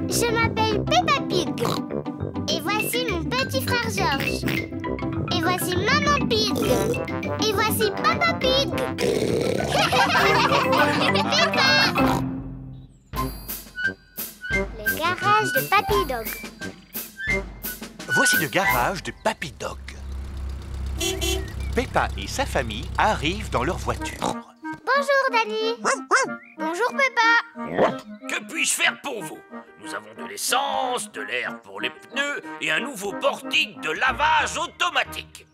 Je m'appelle Peppa Pig. Et voici mon petit frère George. Et voici Maman Pig. Et voici Papa Pig. Peppa! Le garage de Papy Dog. Voici le garage de Papy Dog. Peppa et sa famille arrivent dans leur voiture. Bonjour, Danny. Bonjour, Peppa. Que puis-je faire pour vous? Nous avons de l'essence, de l'air pour les pneus et un nouveau portique de lavage automatique.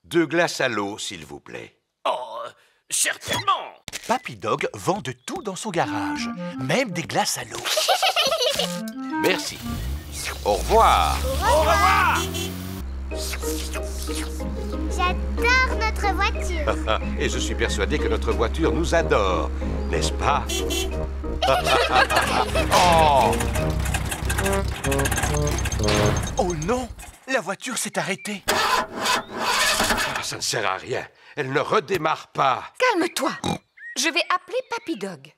De glace à l'eau, s'il vous plaît. Oh, certainement. Papy Dog vend de tout dans son garage, même des glaces à l'eau. Merci. Au revoir. Au revoir. J'adore notre voiture. Et je suis persuadé que notre voiture nous adore, n'est-ce pas? Oh! Oh non! La voiture s'est arrêtée. Ça ne sert à rien. Elle ne redémarre pas. Calme-toi. Je vais appeler Papy Dog.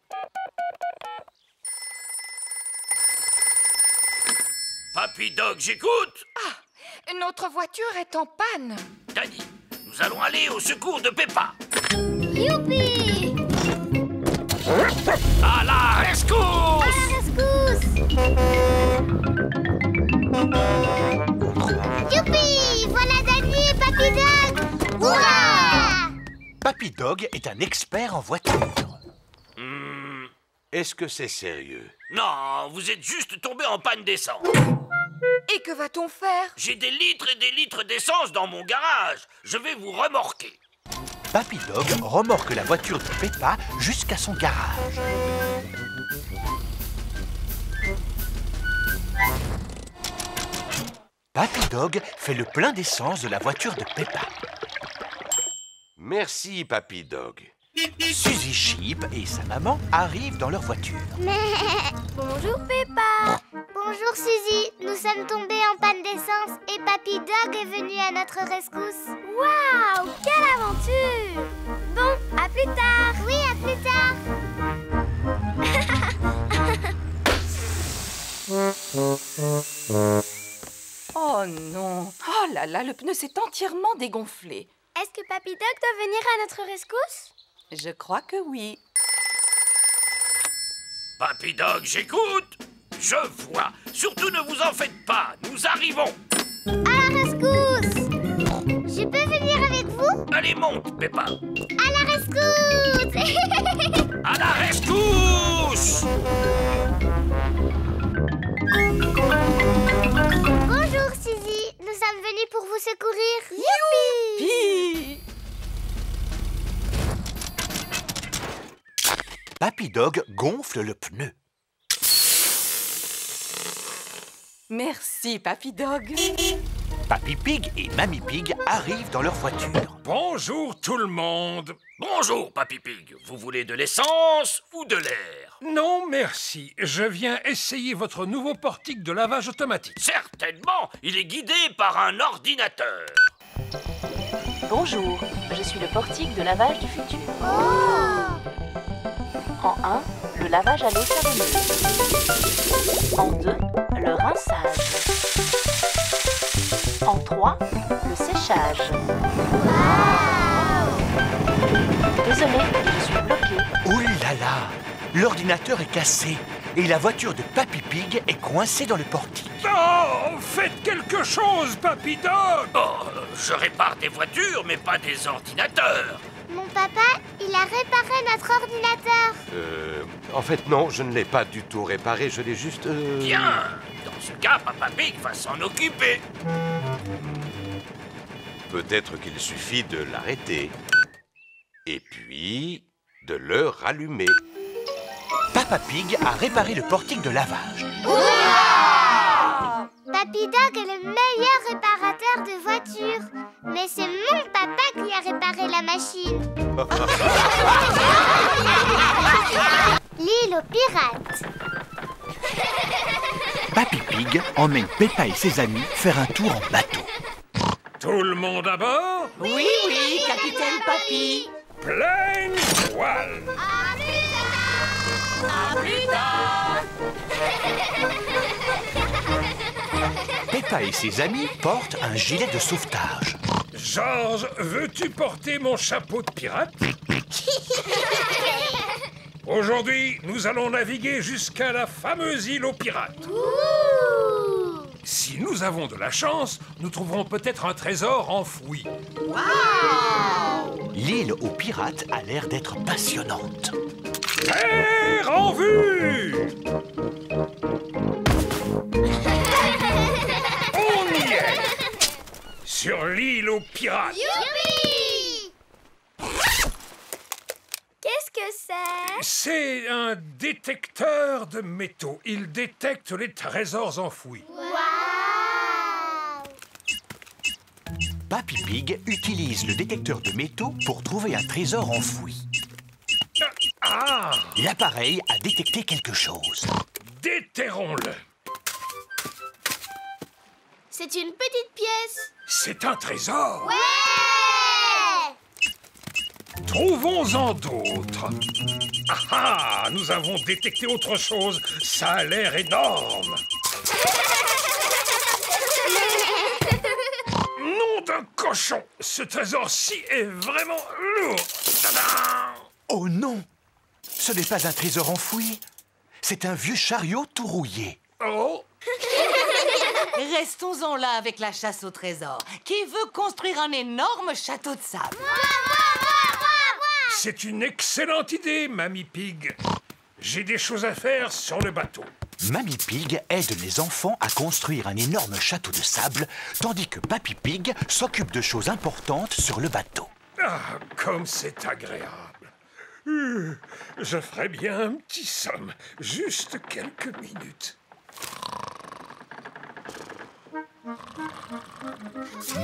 Papy Dog, j'écoute. Ah, notre voiture est en panne. Danny, nous allons aller au secours de Peppa. Youpi! À la rescousse! À la rescousse! Youpi! Voilà Danny et Papy Dog! Hurrah! Papy Dog est un expert en voiture. Est-ce que c'est sérieux? Non, vous êtes juste tombé en panne d'essence. Et que va-t-on faire? J'ai des litres et des litres d'essence dans mon garage. Je vais vous remorquer. Papy Dog remorque la voiture de Peppa jusqu'à son garage. Papy Dog fait le plein d'essence de la voiture de Peppa. Merci, Papy Dog. Suzy Sheep et sa maman arrivent dans leur voiture. Bonjour Peppa. Bonjour Suzy. Nous sommes tombés en panne d'essence et Papy Dog est venu à notre rescousse. Waouh, quelle aventure! Bon, à plus tard. Oui, à plus tard. Oh non. Oh là là, le pneu s'est entièrement dégonflé. Est-ce que Papy Dog doit venir à notre rescousse? Je crois que oui. Papy Dog, j'écoute. Je vois. Surtout ne vous en faites pas. Nous arrivons. À la rescousse! Je peux venir avec vous? Allez, monte, Peppa. À la rescousse! À la rescousse! Bonjour Suzy, nous sommes venus pour vous secourir. Youpi! Hi. Papy Dog gonfle le pneu. Merci, Papy Dog. Papy Pig et Mamie Pig arrivent dans leur voiture. Bonjour tout le monde. Bonjour, Papy Pig. Vous voulez de l'essence ou de l'air? Non, merci. Je viens essayer votre nouveau portique de lavage automatique. Certainement. Il est guidé par un ordinateur. Bonjour, je suis le portique de lavage du futur. En 1, le lavage à l'eau savonneuse. En 2, le rinçage. En 3, le séchage. Désolée, je suis bloquée. Ouh là là! L'ordinateur est cassé et la voiture de Papy Pig est coincée dans le portique. Oh, faites quelque chose, Papy Dog. Oh, je répare des voitures, mais pas des ordinateurs. Mon papa, il a réparé notre ordinateur. En fait, non, je ne l'ai pas du tout réparé, je l'ai juste... Bien. Dans ce cas, Papa Pig va s'en occuper. Peut-être qu'il suffit de l'arrêter. Et puis, de le rallumer. Papa Pig a réparé le portique de lavage. Papy Dog est le meilleur réparateur de voitures. Mais c'est mon papa qui a réparé la machine. L'île aux pirates. Papy Pig emmène Peppa et ses amis faire un tour en bateau. Tout le monde à bord? Oui, oui, capitaine Papy. Pleine voile. À plus tard. Plus tard. Peppa et ses amis portent un gilet de sauvetage. Georges, veux-tu porter mon chapeau de pirate? Aujourd'hui, nous allons naviguer jusqu'à la fameuse île aux pirates. Si nous avons de la chance, nous trouverons peut-être un trésor enfoui. L'île aux pirates a l'air d'être passionnante. Terre en vue! On y est! Sur l'île aux pirates. Youpi! Qu'est-ce que c'est? C'est un détecteur de métaux. Il détecte les trésors enfouis. Waouh! Papy Pig utilise le détecteur de métaux pour trouver un trésor enfoui. Ah! L'appareil a détecté quelque chose. Déterrons-le. C'est une petite pièce. C'est un trésor. Ouais! Trouvons-en d'autres. Ah ah! Nous avons détecté autre chose. Ça a l'air énorme. Nom d'un cochon! Ce trésor-ci est vraiment lourd. Tadam! Oh non! Ce n'est pas un trésor enfoui. C'est un vieux chariot tout rouillé. Oh! Restons-en là avec la chasse au trésor. Qui veut construire un énorme château de sable? C'est une excellente idée, Mamie Pig. J'ai des choses à faire sur le bateau. Mamie Pig aide les enfants à construire un énorme château de sable, tandis que Papy Pig s'occupe de choses importantes sur le bateau. Ah, comme c'est agréable. Je ferais bien un petit somme, juste quelques minutes.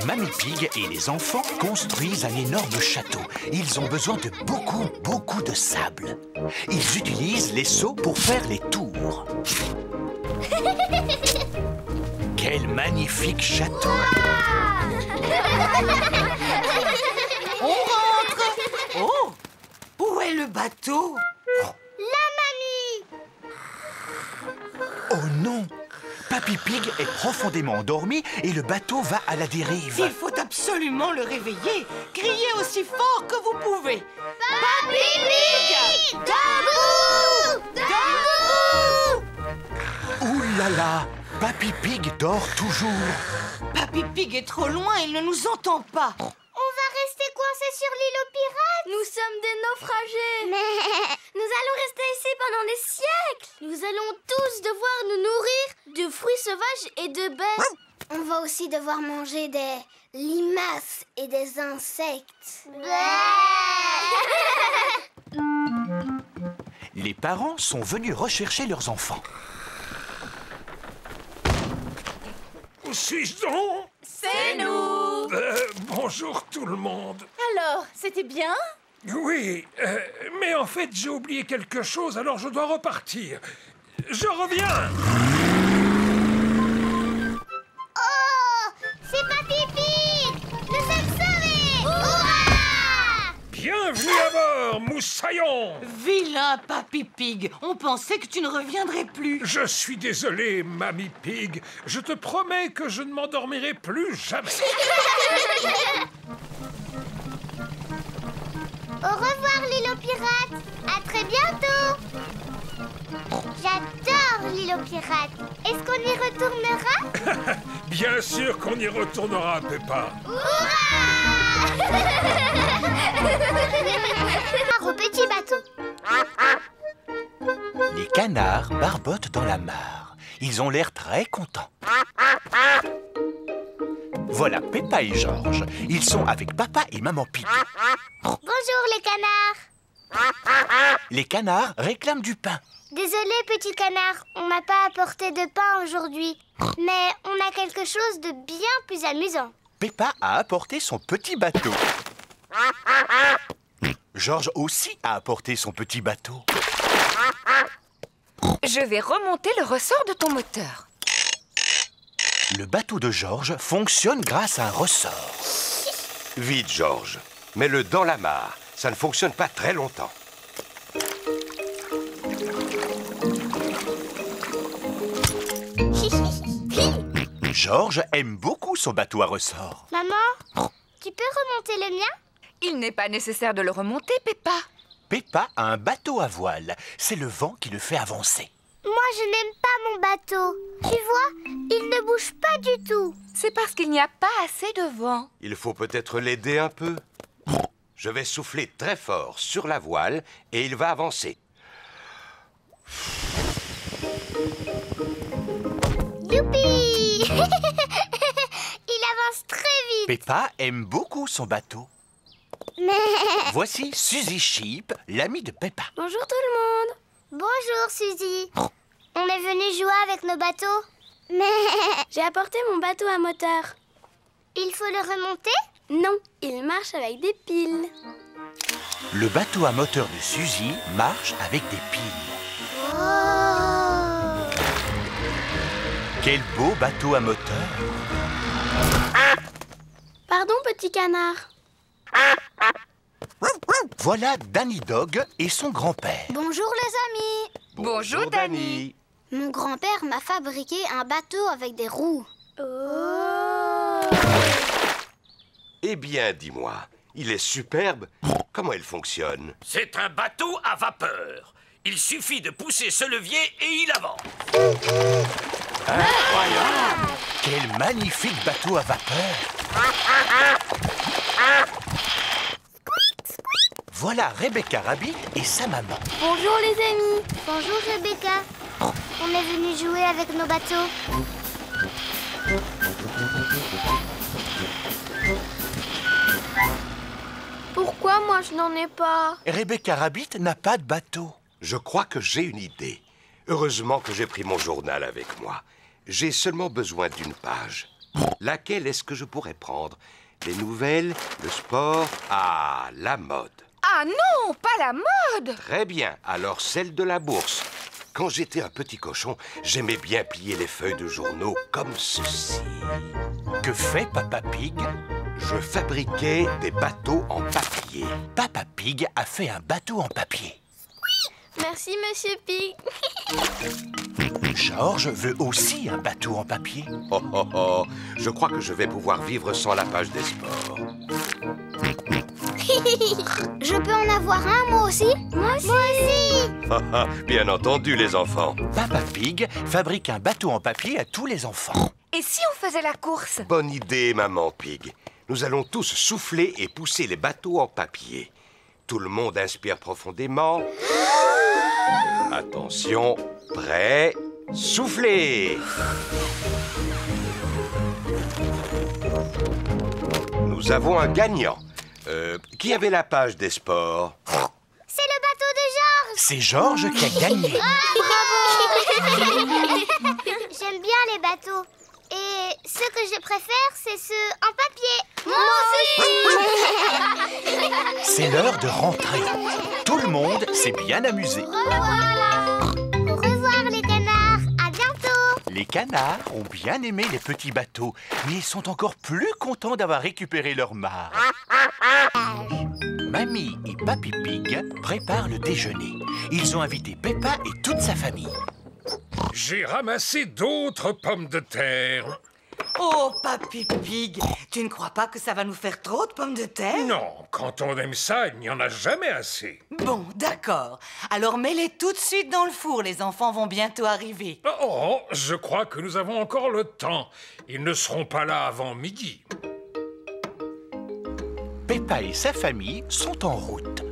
Mamie Pig et les enfants construisent un énorme château. Ils ont besoin de beaucoup de sable. Ils utilisent les seaux pour faire les tours. Quel magnifique château! On rentre! Oh! Où est le bateau? La mamie! Oh non! Papy Pig est profondément endormi et le bateau va à la dérive. Il faut absolument le réveiller. Criez aussi fort que vous pouvez. Papy Pig! Debout! Debout! Ouh là là! Papy Pig dort toujours. Papy Pig est trop loin, il ne nous entend pas. On va rester coincés sur l'île aux pirates. Nous sommes des naufragés. Mais nous allons rester ici pendant des siècles. Nous allons tous devoir nous nourrir de fruits sauvages et de baies. On va aussi devoir manger des limaces et des insectes. Les parents sont venus rechercher leurs enfants. Où suis-je donc? C'est nous. Bonjour tout le monde. Alors, c'était bien? Oui, mais en fait, j'ai oublié quelque chose, alors je dois repartir. Je reviens. Oh, c'est Papy Pig! Nous sommes sauvés! Hurrah! Bienvenue à bord, moussaillon. Vilain Papy Pig, on pensait que tu ne reviendrais plus. Je suis désolé, Mamie Pig. Je te promets que je ne m'endormirai plus jamais. Au revoir, l'île aux pirates. À très bientôt. J'adore l'île aux pirates. Est-ce qu'on y retournera? Bien sûr qu'on y retournera, Peppa. Au petit bateau. Les canards barbotent dans la mare. Ils ont l'air très contents. Voilà Peppa et Georges. Ils sont avec papa et maman Pig. Bonjour les canards. Les canards réclament du pain. Désolé petit canard, on m'a pas apporté de pain aujourd'hui. Mais on a quelque chose de bien plus amusant. Peppa a apporté son petit bateau. Georges aussi a apporté son petit bateau. Je vais remonter le ressort de ton moteur. Le bateau de Georges fonctionne grâce à un ressort. Vite, Georges. Mets-le dans la mare. Ça ne fonctionne pas très longtemps. Georges aime beaucoup son bateau à ressort. Maman, tu peux remonter le mien? Il n'est pas nécessaire de le remonter, Peppa. Peppa a un bateau à voile. C'est le vent qui le fait avancer. Moi, je n'aime pas mon bateau. Tu vois, il ne bouge pas du tout. C'est parce qu'il n'y a pas assez de vent. Il faut peut-être l'aider un peu. Je vais souffler très fort sur la voile et il va avancer. Youpi! Il avance très vite. Peppa aime beaucoup son bateau. Mais... Voici Suzy Sheep, l'amie de Peppa. Bonjour tout le monde. Bonjour Suzy. On est venu jouer avec nos bateaux. Mais... J'ai apporté mon bateau à moteur. Il faut le remonter? Non, il marche avec des piles. Le bateau à moteur de Suzy marche avec des piles. Oh! Quel beau bateau à moteur! Pardon, petit canard. Voilà Danny Dog et son grand-père. Bonjour les amis. Bonjour, Danny. Mon grand-père m'a fabriqué un bateau avec des roues. Oh! Eh bien, dis-moi, il est superbe. Comment il fonctionne? C'est un bateau à vapeur. Il suffit de pousser ce levier et il avance. Incroyable! Quel magnifique bateau à vapeur! Voilà Rebecca Rabbit et sa maman. Bonjour les amis. Bonjour Rebecca. On est venu jouer avec nos bateaux. Pourquoi moi je n'en ai pas? Rebecca Rabbit n'a pas de bateau. Je crois que j'ai une idée. Heureusement que j'ai pris mon journal avec moi. J'ai seulement besoin d'une page. Laquelle est-ce que je pourrais prendre? Les nouvelles, le sport, la mode. Ah non, pas la mode! Très bien, alors celle de la bourse. Quand j'étais un petit cochon, j'aimais bien plier les feuilles de journaux comme ceci. Que fait Papa Pig? Je fabriquais des bateaux en papier. Papa Pig a fait un bateau en papier. Merci Monsieur Pig. Georges veut aussi un bateau en papier. Oh oh oh, je crois que je vais pouvoir vivre sans la page des sports. Je peux en avoir un moi aussi? Moi aussi. Bien entendu les enfants. Papa Pig fabrique un bateau en papier à tous les enfants. Et si on faisait la course? Bonne idée, maman Pig. Nous allons tous souffler et pousser les bateaux en papier. Tout le monde inspire profondément. Attention, prêt, soufflez. Nous avons un gagnant. Qui avait la page des sports? C'est le bateau de Georges. C'est Georges qui a gagné. Bravo. J'aime bien les bateaux. Et ce que je préfère, c'est ceux en papier. Moi aussi. C'est l'heure de rentrer. Tout le monde s'est bien amusé. Au revoir. Au revoir les canards. À bientôt. Les canards ont bien aimé les petits bateaux, mais ils sont encore plus contents d'avoir récupéré leur mare. Mamie et Papy Pig préparent le déjeuner. Ils ont invité Peppa et toute sa famille. J'ai ramassé d'autres pommes de terre. Oh, Papy Pig, tu ne crois pas que ça va nous faire trop de pommes de terre? Non, quand on aime ça, il n'y en a jamais assez. Bon, d'accord. Alors mets-les tout de suite dans le four, les enfants vont bientôt arriver. Oh, je crois que nous avons encore le temps. Ils ne seront pas là avant midi. Peppa et sa famille sont en route.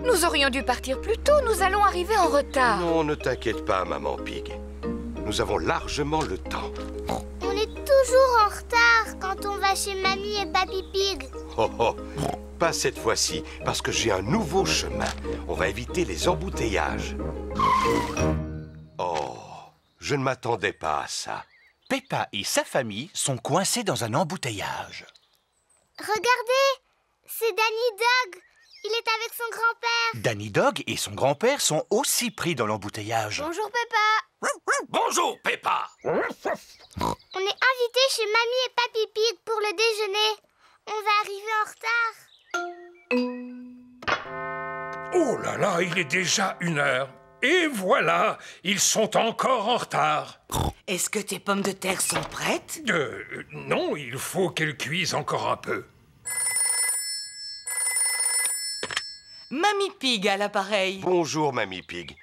Nous aurions dû partir plus tôt, nous allons arriver en retard. Non, ne t'inquiète pas, maman Pig. Nous avons largement le temps. On est toujours en retard quand on va chez Mamie et Papy Pig. Oh oh, pas cette fois-ci, parce que j'ai un nouveau chemin. On va éviter les embouteillages. Oh, je ne m'attendais pas à ça. Peppa et sa famille sont coincés dans un embouteillage. Regardez, c'est Danny Dog. Il est avec son grand-père. Danny Dog et son grand-père sont aussi pris dans l'embouteillage. Bonjour Peppa. Bonjour, Peppa. On est invités chez Mamie et Papy Pig pour le déjeuner. On va arriver en retard. Oh là là, il est déjà 1h. Et voilà, ils sont encore en retard. Est-ce que tes pommes de terre sont prêtes? Non, il faut qu'elles cuisent encore un peu. Mamie Pig à l'appareil. Bonjour, Mamie Pig.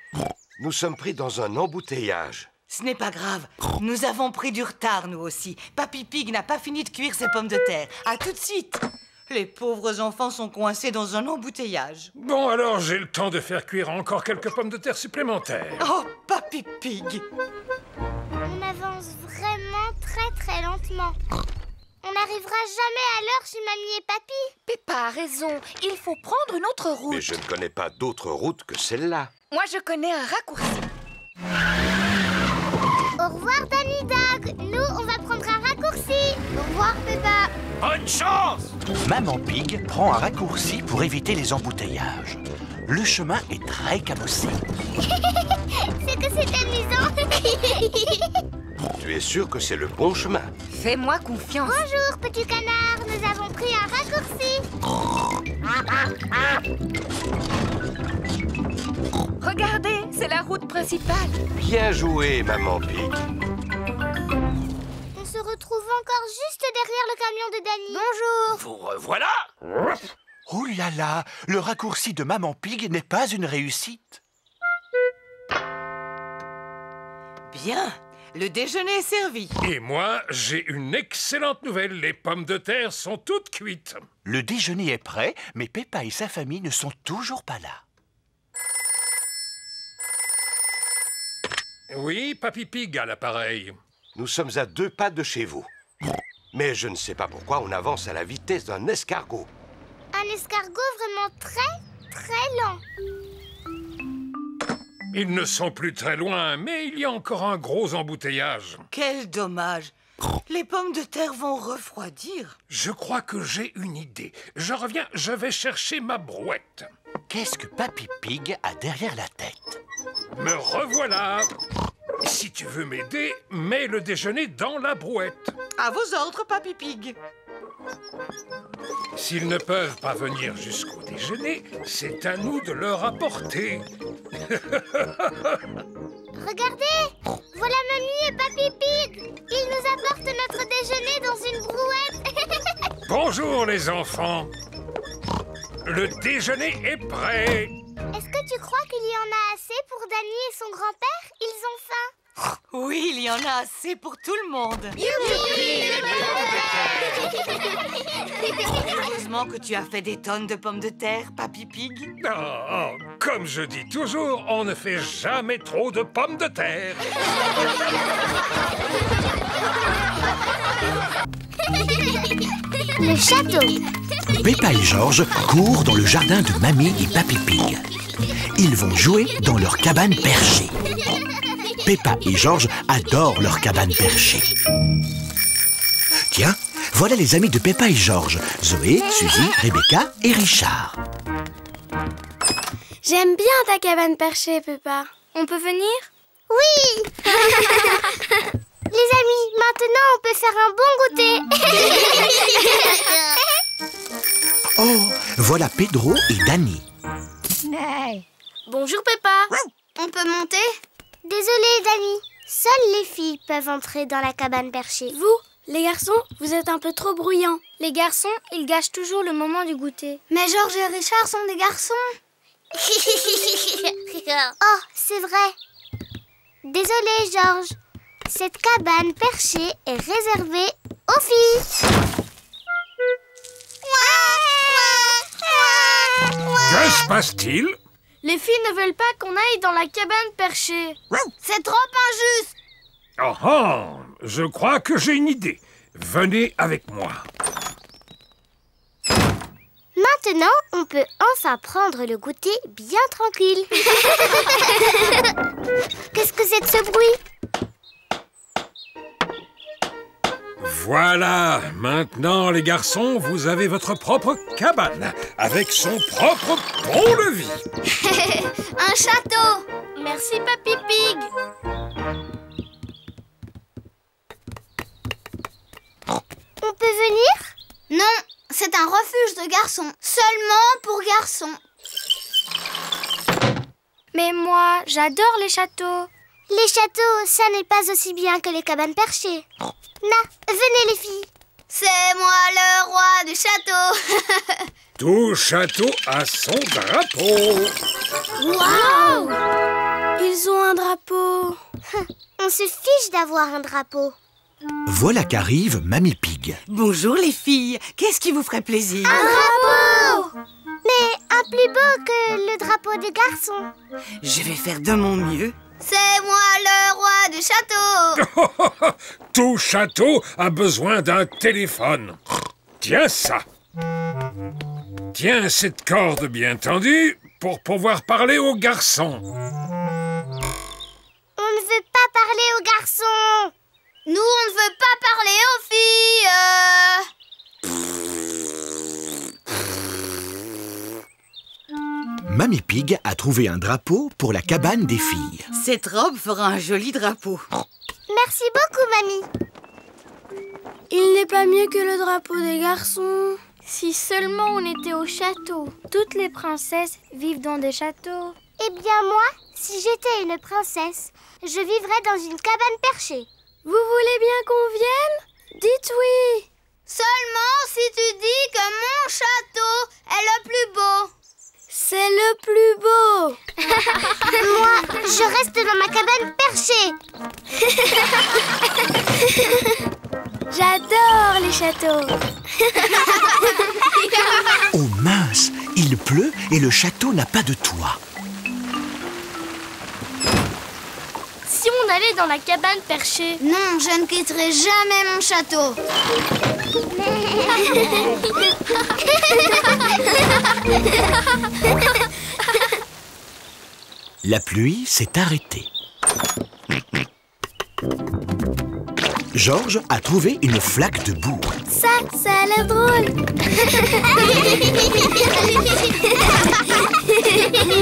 Nous sommes pris dans un embouteillage. Ce n'est pas grave. Nous avons pris du retard, nous aussi. Papy Pig n'a pas fini de cuire ses pommes de terre. À tout de suite. Les pauvres enfants sont coincés dans un embouteillage. Bon, alors j'ai le temps de faire cuire encore quelques pommes de terre supplémentaires. Oh, Papy Pig! On avance vraiment très lentement. On n'arrivera jamais à l'heure chez Mamie et Papy. Peppa a raison, il faut prendre une autre route. Mais je ne connais pas d'autre route que celle-là. Moi, je connais un raccourci. Au revoir, Danny Dog. Nous, on va prendre un raccourci. Au revoir, Peppa. Bonne chance! Maman Pig prend un raccourci pour éviter les embouteillages. Le chemin est très cabossé. C'est que c'est amusant. Tu es sûr que c'est le bon chemin? Fais-moi confiance. Bonjour, petit canard. Nous avons pris un raccourci. Regardez, c'est la route principale. Bien joué, Maman Pig. On se retrouve encore juste derrière le camion de Danny. Bonjour. Vous revoilà! Oh là là, le raccourci de Maman Pig n'est pas une réussite. Bien, le déjeuner est servi. Et moi, j'ai une excellente nouvelle. Les pommes de terre sont toutes cuites. Le déjeuner est prêt, mais Peppa et sa famille ne sont toujours pas là. Oui, Papy Pig à l'appareil. Nous sommes à 2 pas de chez vous. Mais je ne sais pas pourquoi on avance à la vitesse d'un escargot. Un escargot vraiment très lent. Ils ne sont plus très loin, mais il y a encore un gros embouteillage. Quel dommage. Les pommes de terre vont refroidir. Je crois que j'ai une idée. Je reviens, je vais chercher ma brouette. Qu'est-ce que Papy Pig a derrière la tête? Me revoilà. Si tu veux m'aider, mets le déjeuner dans la brouette. À vos ordres, Papy Pig. S'ils ne peuvent pas venir jusqu'au déjeuner, c'est à nous de leur apporter. Regardez, voilà Mamie et Papy Pig. Ils nous apportent notre déjeuner dans une brouette. Bonjour les enfants. Le déjeuner est prêt. Est-ce que tu crois qu'il y en a assez pour Danny et son grand-père? Ils ont faim. Oui, il y en a assez pour tout le monde. Heureusement que tu as fait des tonnes de pommes de terre, Papy Pig. Oh, comme je dis toujours, on ne fait jamais trop de pommes de terre. Le château. Peppa et George courent dans le jardin de Mamie et Papy Pig. Ils vont jouer dans leur cabane perchée. Peppa et George adorent leur cabane perchée. Tiens, voilà les amis de Peppa et George, Zoé, Suzy, Rebecca et Richard. J'aime bien ta cabane perchée, Peppa. On peut venir? Oui. Les amis, maintenant on peut faire un bon goûter. Oh, voilà Pedro et Danny. Bonjour, Peppa. On peut monter? Désolée, Danny. Seules les filles peuvent entrer dans la cabane perchée. Vous, les garçons, vous êtes un peu trop bruyants. Les garçons, ils gâchent toujours le moment du goûter. Mais George et Richard sont des garçons. Oh, c'est vrai. Désolée, George. Cette cabane perchée est réservée aux filles. Que se passe-t-il? Les filles ne veulent pas qu'on aille dans la cabane perchée. C'est trop injuste. Oh, oh, je crois que j'ai une idée. Venez avec moi. Maintenant, on peut enfin prendre le goûter bien tranquille. Qu'est-ce que c'est de ce bruit? Voilà, maintenant les garçons, vous avez votre propre cabane, avec son propre pont-levis. Un château. Merci, Papy Pig. On peut venir? Non, c'est un refuge de garçons. Seulement pour garçons. Mais moi, j'adore les châteaux. Les châteaux, ça n'est pas aussi bien que les cabanes perchées. Venez les filles. C'est moi le roi du château. Tout château a son drapeau. Waouh! Ils ont un drapeau. On se fiche d'avoir un drapeau. Voilà qu'arrive Mamie Pig. Bonjour les filles, qu'est-ce qui vous ferait plaisir? Un drapeau! Mais un plus beau que le drapeau des garçons. Je vais faire de mon mieux. C'est moi le roi du château. Tout château a besoin d'un téléphone. Tiens ça. Tiens cette corde bien tendue pour pouvoir parler aux garçons. On ne veut pas parler aux garçons. Nous, on ne veut pas parler aux filles. Mamie Pig a trouvé un drapeau pour la cabane des filles. Cette robe fera un joli drapeau. Merci beaucoup, mamie. Il n'est pas mieux que le drapeau des garçons. Si seulement on était au château. Toutes les princesses vivent dans des châteaux. Eh bien moi, si j'étais une princesse, je vivrais dans une cabane perchée. Vous voulez bien qu'on vienne? Dites oui. Seulement si tu dis que mon château est le plus beau. C'est le plus beau. Moi, je reste dans ma cabane perchée. J'adore les châteaux. Oh mince, il pleut et le château n'a pas de toit. Si on allait dans la cabane perchée? Non, je ne quitterai jamais mon château. La pluie s'est arrêtée. Georges a trouvé une flaque de boue. Ça a l'air drôle.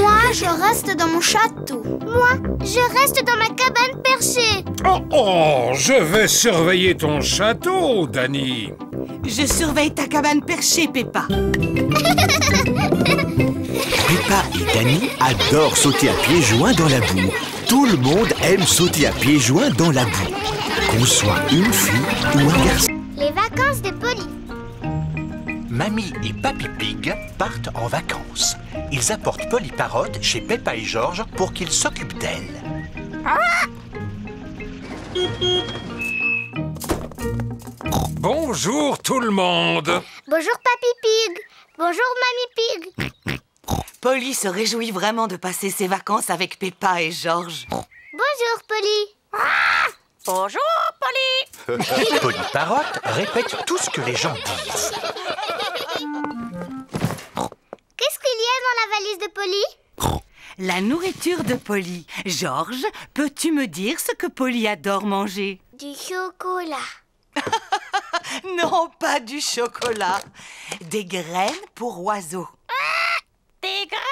Moi, je reste dans mon château. Moi, je reste dans ma cabane perchée. Oh, je vais surveiller ton château, Dani. Je surveille ta cabane perchée, Peppa. Peppa et Dani adorent sauter à pieds joints dans la boue. Tout le monde aime sauter à pieds joints dans la boue. Qu'on soit une fille ou un garçon. Les vacances de Polly. Mamie et Papy Pig partent en vacances. Ils apportent Polly Parotte chez Peppa et Georges pour qu'ils s'occupent d'elle. Bonjour tout le monde. Bonjour Papy Pig. Bonjour Mamie Pig. Polly se réjouit vraiment de passer ses vacances avec Peppa et Georges. Bonjour Polly. Bonjour, Polly. Polly Parotte répète tout ce que les gens disent. Qu'est-ce qu'il y a dans la valise de Polly? La nourriture de Polly. Georges, peux-tu me dire ce que Polly adore manger? Du chocolat. Non, pas du chocolat. Des graines pour oiseaux. Des graines.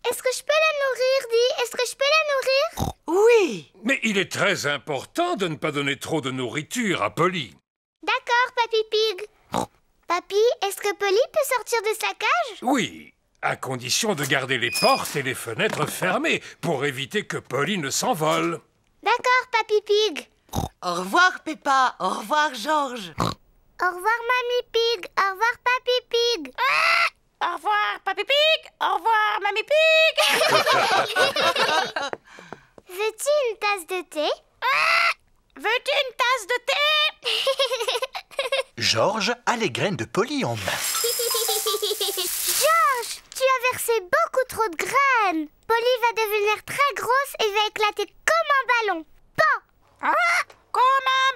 Est-ce que je peux la nourrir, Di? Est-ce que je peux la nourrir? Oui. Mais il est très important de ne pas donner trop de nourriture à Polly. D'accord, Papy Pig. Papy, est-ce que Polly peut sortir de sa cage? Oui, à condition de garder les portes et les fenêtres fermées pour éviter que Polly ne s'envole. D'accord, Papy Pig. Au revoir, Peppa. Au revoir, Georges. Au revoir, Mamie Pig. Au revoir, Papy Pig. Au revoir, Papy Pig. Au revoir, Mamie Pig. Veux-tu une tasse de thé? Veux-tu une tasse de thé? Georges a les graines de Polly en main. Georges, tu as versé beaucoup trop de graines. Polly va devenir très grosse et va éclater comme un ballon. Pan! Comme un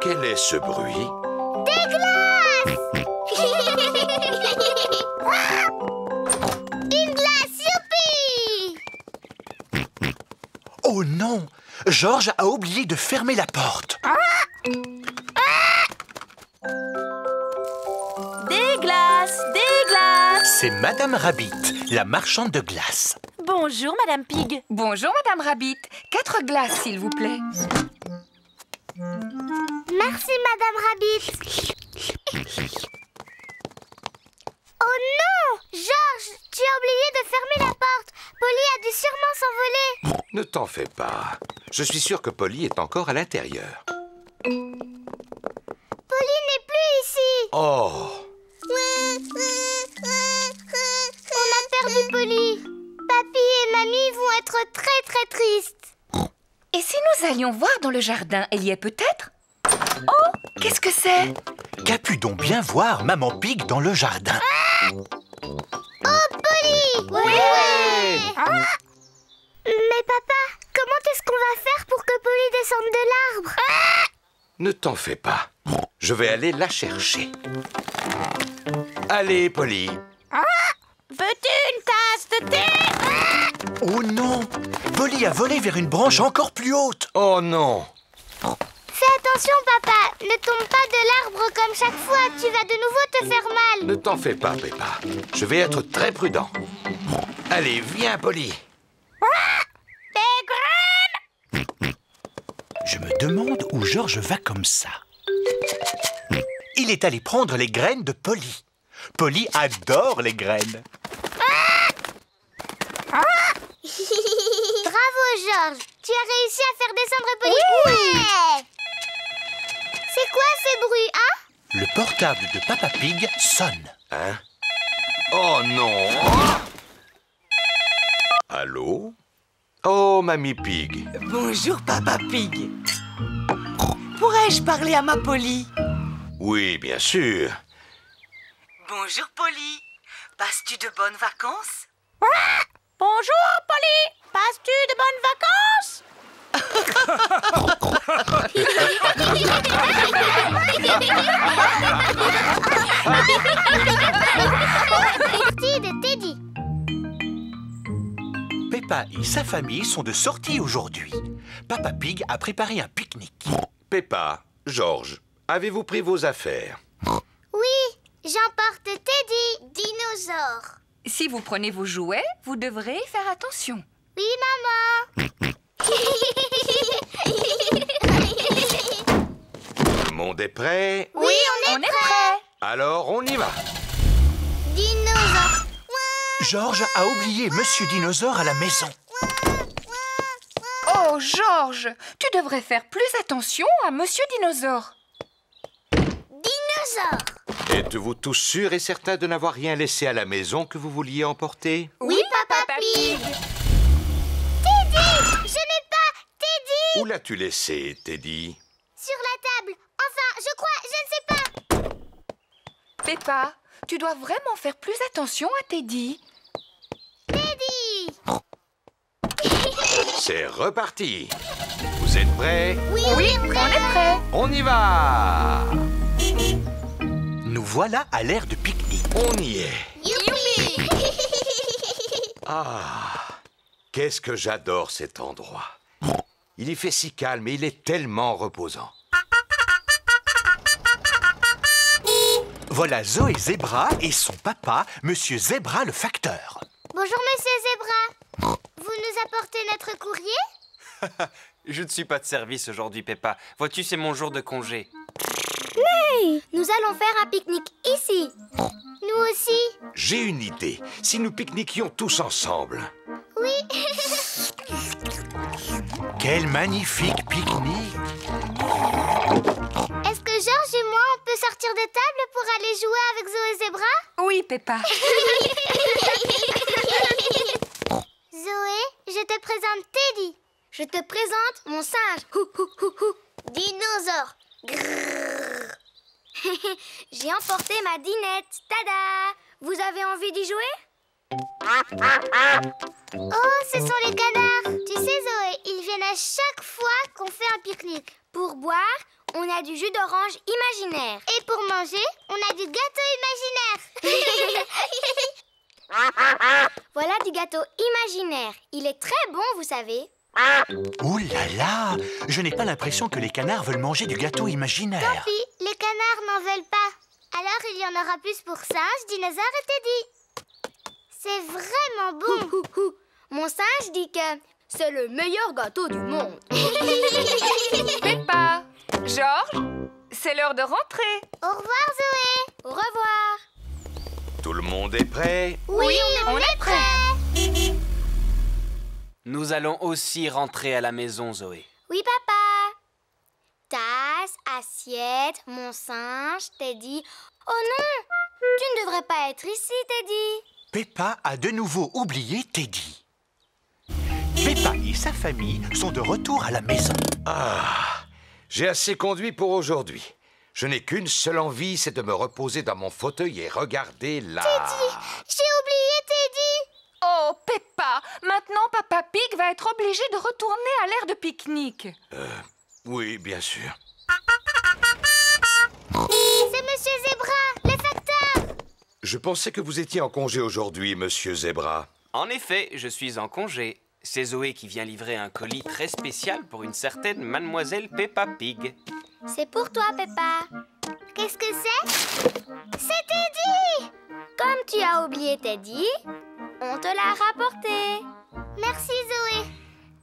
Quel est ce bruit? Des glaces! Une glace, youpi! Oh non! Georges a oublié de fermer la porte. Des glaces, des glaces. C'est Madame Rabbit, la marchande de glace. Bonjour, Madame Pig. Bonjour, Madame Rabbit. 4 glaces, s'il vous plaît. Merci, Madame Rabbit. fermé la porte. Polly a dû sûrement s'envoler. Ne t'en fais pas. Je suis sûr que Polly est encore à l'intérieur. Polly n'est plus ici. Oh! On a perdu Polly. Papy et Mamie vont être très très tristes. Et si nous allions voir dans le jardin, elle y est peut-être? Oh, qu'est-ce que c'est? Qu'a-pu donc bien voir Maman Pig dans le jardin? Oh, Polly! Ouais! Mais papa, comment est-ce qu'on va faire pour que Polly descende de l'arbre? Ne t'en fais pas. Je vais aller la chercher. Allez, Polly. Veux-tu une tasse de thé? Oh non! Polly a volé vers une branche encore plus haute. Oh non! Fais attention, papa. Ne tombe pas de l'arbre comme chaque fois. Tu vas de nouveau te faire mal. Ne t'en fais pas, Peppa. Je vais être très prudent. Allez, viens, Polly. Des graines! Je me demande où Georges va comme ça. Il est allé prendre les graines de Polly. Polly adore les graines. Bravo, Georges. Tu as réussi à faire descendre Polly. Oui. Ouais. C'est quoi ce bruit, hein? Le portable de Papa Pig sonne. Hein? Oh non! Allô? Oh, Mamie Pig. Bonjour, Papa Pig. Pourrais-je parler à ma Polly? Oui, bien sûr. Bonjour, Polly. Passes-tu de bonnes vacances? Bonjour, Polly. Passes-tu de bonnes vacances? Partie de Teddy. Peppa et sa famille sont de sortie aujourd'hui. Papa Pig a préparé un pique-nique. Peppa, Georges, avez-vous pris vos affaires? Oui, j'emporte Teddy, dinosaure. Si vous prenez vos jouets, vous devrez faire attention. Oui, maman. Tout le monde est prêt? Oui, on est prêt. Alors, on y va. Dinosaure. Georges a oublié Monsieur Dinosaure à la maison. Oh, Georges, tu devrais faire plus attention à Monsieur Dinosaure. Dinosaure. Êtes-vous tous sûrs et certains de n'avoir rien laissé à la maison que vous vouliez emporter? Oui, Papa Pig. Teddy! Je n'ai pas Teddy! Où l'as-tu laissé, Teddy? Sur la table. Enfin, je crois, je ne sais pas. Peppa, tu dois vraiment faire plus attention à Teddy. Teddy! C'est reparti. Vous êtes prêts? Oui, on est prêt. On y va! Nous voilà à l'aire de pique-nique. On y est. Youpi! Ah, qu'est-ce que j'adore cet endroit. Il y fait si calme et il est tellement reposant. Voilà Zoé Zebra et son papa, Monsieur Zebra le facteur. Bonjour, Monsieur Zebra. Vous nous apportez notre courrier? Je ne suis pas de service aujourd'hui, Peppa. Vois-tu, c'est mon jour de congé. Hey! Nous allons faire un pique-nique ici. Nous aussi. J'ai une idée. Si nous pique-niquions tous ensemble. Oui. Quel magnifique pique-nique! Est-ce que Georges et moi, on peut sortir de table pour aller jouer avec Zoé Zebra? Oui, Peppa. Zoé, je te présente Teddy. Je te présente mon singe. Dinosaure. J'ai emporté ma dinette. Tada! Vous avez envie d'y jouer? Oh, ce sont les canards. Tu sais, Zoé, ils viennent à chaque fois qu'on fait un pique-nique. Pour boire, on a du jus d'orange imaginaire. Et pour manger, on a du gâteau imaginaire. Voilà du gâteau imaginaire. Il est très bon, vous savez. Ouh là là! Je n'ai pas l'impression que les canards veulent manger du gâteau imaginaire. Tant pis, les canards n'en veulent pas. Alors il y en aura plus pour singe, dinosaure et Teddy. C'est vraiment bon. Mon singe dit que c'est le meilleur gâteau du monde. Peppa, Georges, c'est l'heure de rentrer. Au revoir, Zoé. Au revoir. Tout le monde est prêt? Oui, on est prêt. Nous allons aussi rentrer à la maison, Zoé. Oui, papa. Tasse, assiette, mon singe, Teddy. Oh non! Tu ne devrais pas être ici, Teddy. Peppa a de nouveau oublié Teddy. Peppa et sa famille sont de retour à la maison. Ah, j'ai assez conduit pour aujourd'hui. Je n'ai qu'une seule envie, c'est de me reposer dans mon fauteuil et regarder là. Teddy, j'ai oublié Teddy. Oh, Peppa, maintenant Papa Pig va être obligé de retourner à l'aire de pique-nique. Oui, bien sûr. C'est Monsieur Zebra, le facteur. Je pensais que vous étiez en congé aujourd'hui, Monsieur Zebra. En effet, je suis en congé. C'est Zoé qui vient livrer un colis très spécial pour une certaine Mademoiselle Peppa Pig. C'est pour toi, Peppa. Qu'est-ce que c'est? C'est Teddy! Comme tu as oublié Teddy, on te l'a rapporté. Merci, Zoé.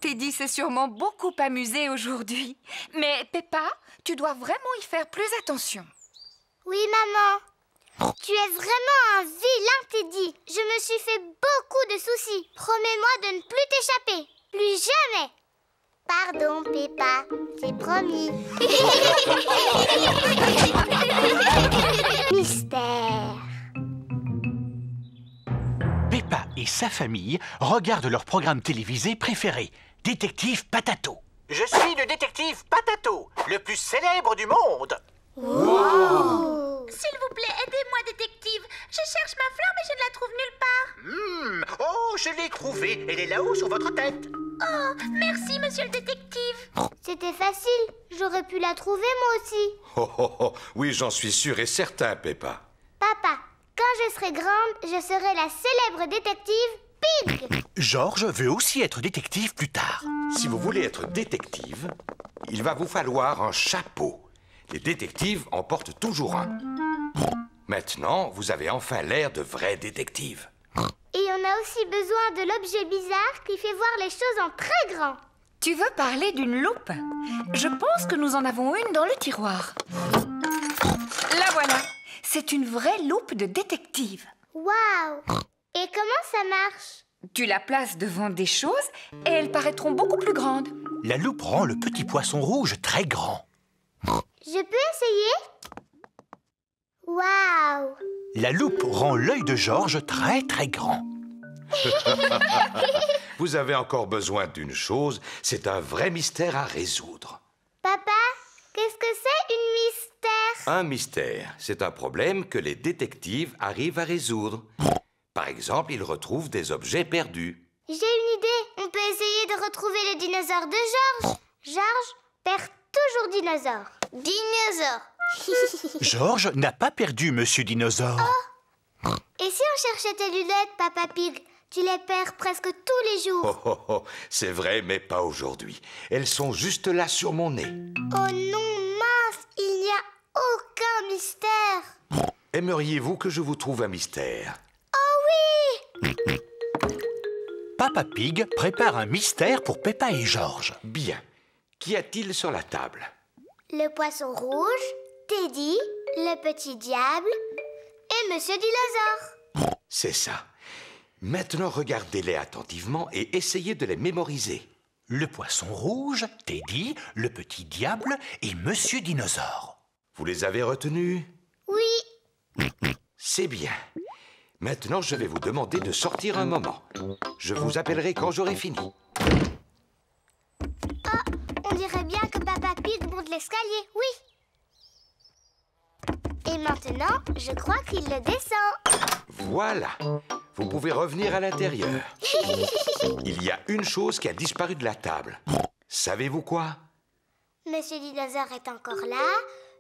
Teddy s'est sûrement beaucoup amusé aujourd'hui. Mais Peppa, tu dois vraiment y faire plus attention. Oui, maman. Tu es vraiment un vilain, Teddy. Je me suis fait beaucoup de soucis. Promets-moi de ne plus t'échapper. Plus jamais. Pardon, Peppa. C'est promis. Mystère. Peppa et sa famille regardent leur programme télévisé préféré, Détective Patato. Je suis le détective Patato, le plus célèbre du monde. Wow. S'il vous plaît, aidez-moi, détective. Je cherche ma fleur, mais je ne la trouve nulle part. Oh, je l'ai trouvée. Elle est là-haut sur votre tête. Oh, merci, monsieur le détective. C'était facile. J'aurais pu la trouver, moi aussi. Oh, oh, oh. Oui, j'en suis sûr et certain, Peppa. Papa, quand je serai grande, je serai la célèbre détective Pig. George veut aussi être détective plus tard. Si vous voulez être détective, il va vous falloir un chapeau. Les détectives en portent toujours un. Maintenant, vous avez enfin l'air de vrai détective. Et on a aussi besoin de l'objet bizarre qui fait voir les choses en très grand. Tu veux parler d'une loupe? Je pense que nous en avons une dans le tiroir. La voilà. C'est une vraie loupe de détective. Waouh! Et comment ça marche? Tu la places devant des choses et elles paraîtront beaucoup plus grandes. La loupe rend le petit poisson rouge très grand. Je peux essayer? Waouh! La loupe rend l'œil de George très très grand. Vous avez encore besoin d'une chose, c'est un vrai mystère à résoudre. Papa, qu'est-ce que c'est une mystère? Un mystère, c'est un problème que les détectives arrivent à résoudre. Par exemple, ils retrouvent des objets perdus. J'ai une idée. On peut essayer de retrouver le dinosaure de George. George perd toujours dinosaure. Dinosaure. George n'a pas perdu Monsieur Dinosaure. Oh. Et si on cherchait tes lunettes, Papa Pig? Tu les perds presque tous les jours. Oh, oh, oh, c'est vrai, mais pas aujourd'hui. Elles sont juste là sur mon nez. Oh non, mince, il n'y a aucun mystère. Aimeriez-vous que je vous trouve un mystère? Oh oui! Papa Pig prépare un mystère pour Peppa et George. Bien. Qu'y a-t-il sur la table? Le poisson rouge, Teddy, le petit diable et Monsieur Dinosaure. C'est ça. Maintenant, regardez-les attentivement et essayez de les mémoriser. Le poisson rouge, Teddy, le petit diable et Monsieur Dinosaure. Vous les avez retenus? Oui. C'est bien. Maintenant, je vais vous demander de sortir un moment. Je vous appellerai quand j'aurai fini. Oh, on dirait bien que Papa Pig monte l'escalier, oui. Et maintenant, je crois qu'il le descend. Voilà. Vous pouvez revenir à l'intérieur. Il y a une chose qui a disparu de la table. Savez-vous quoi? Monsieur Dinosaure est encore là,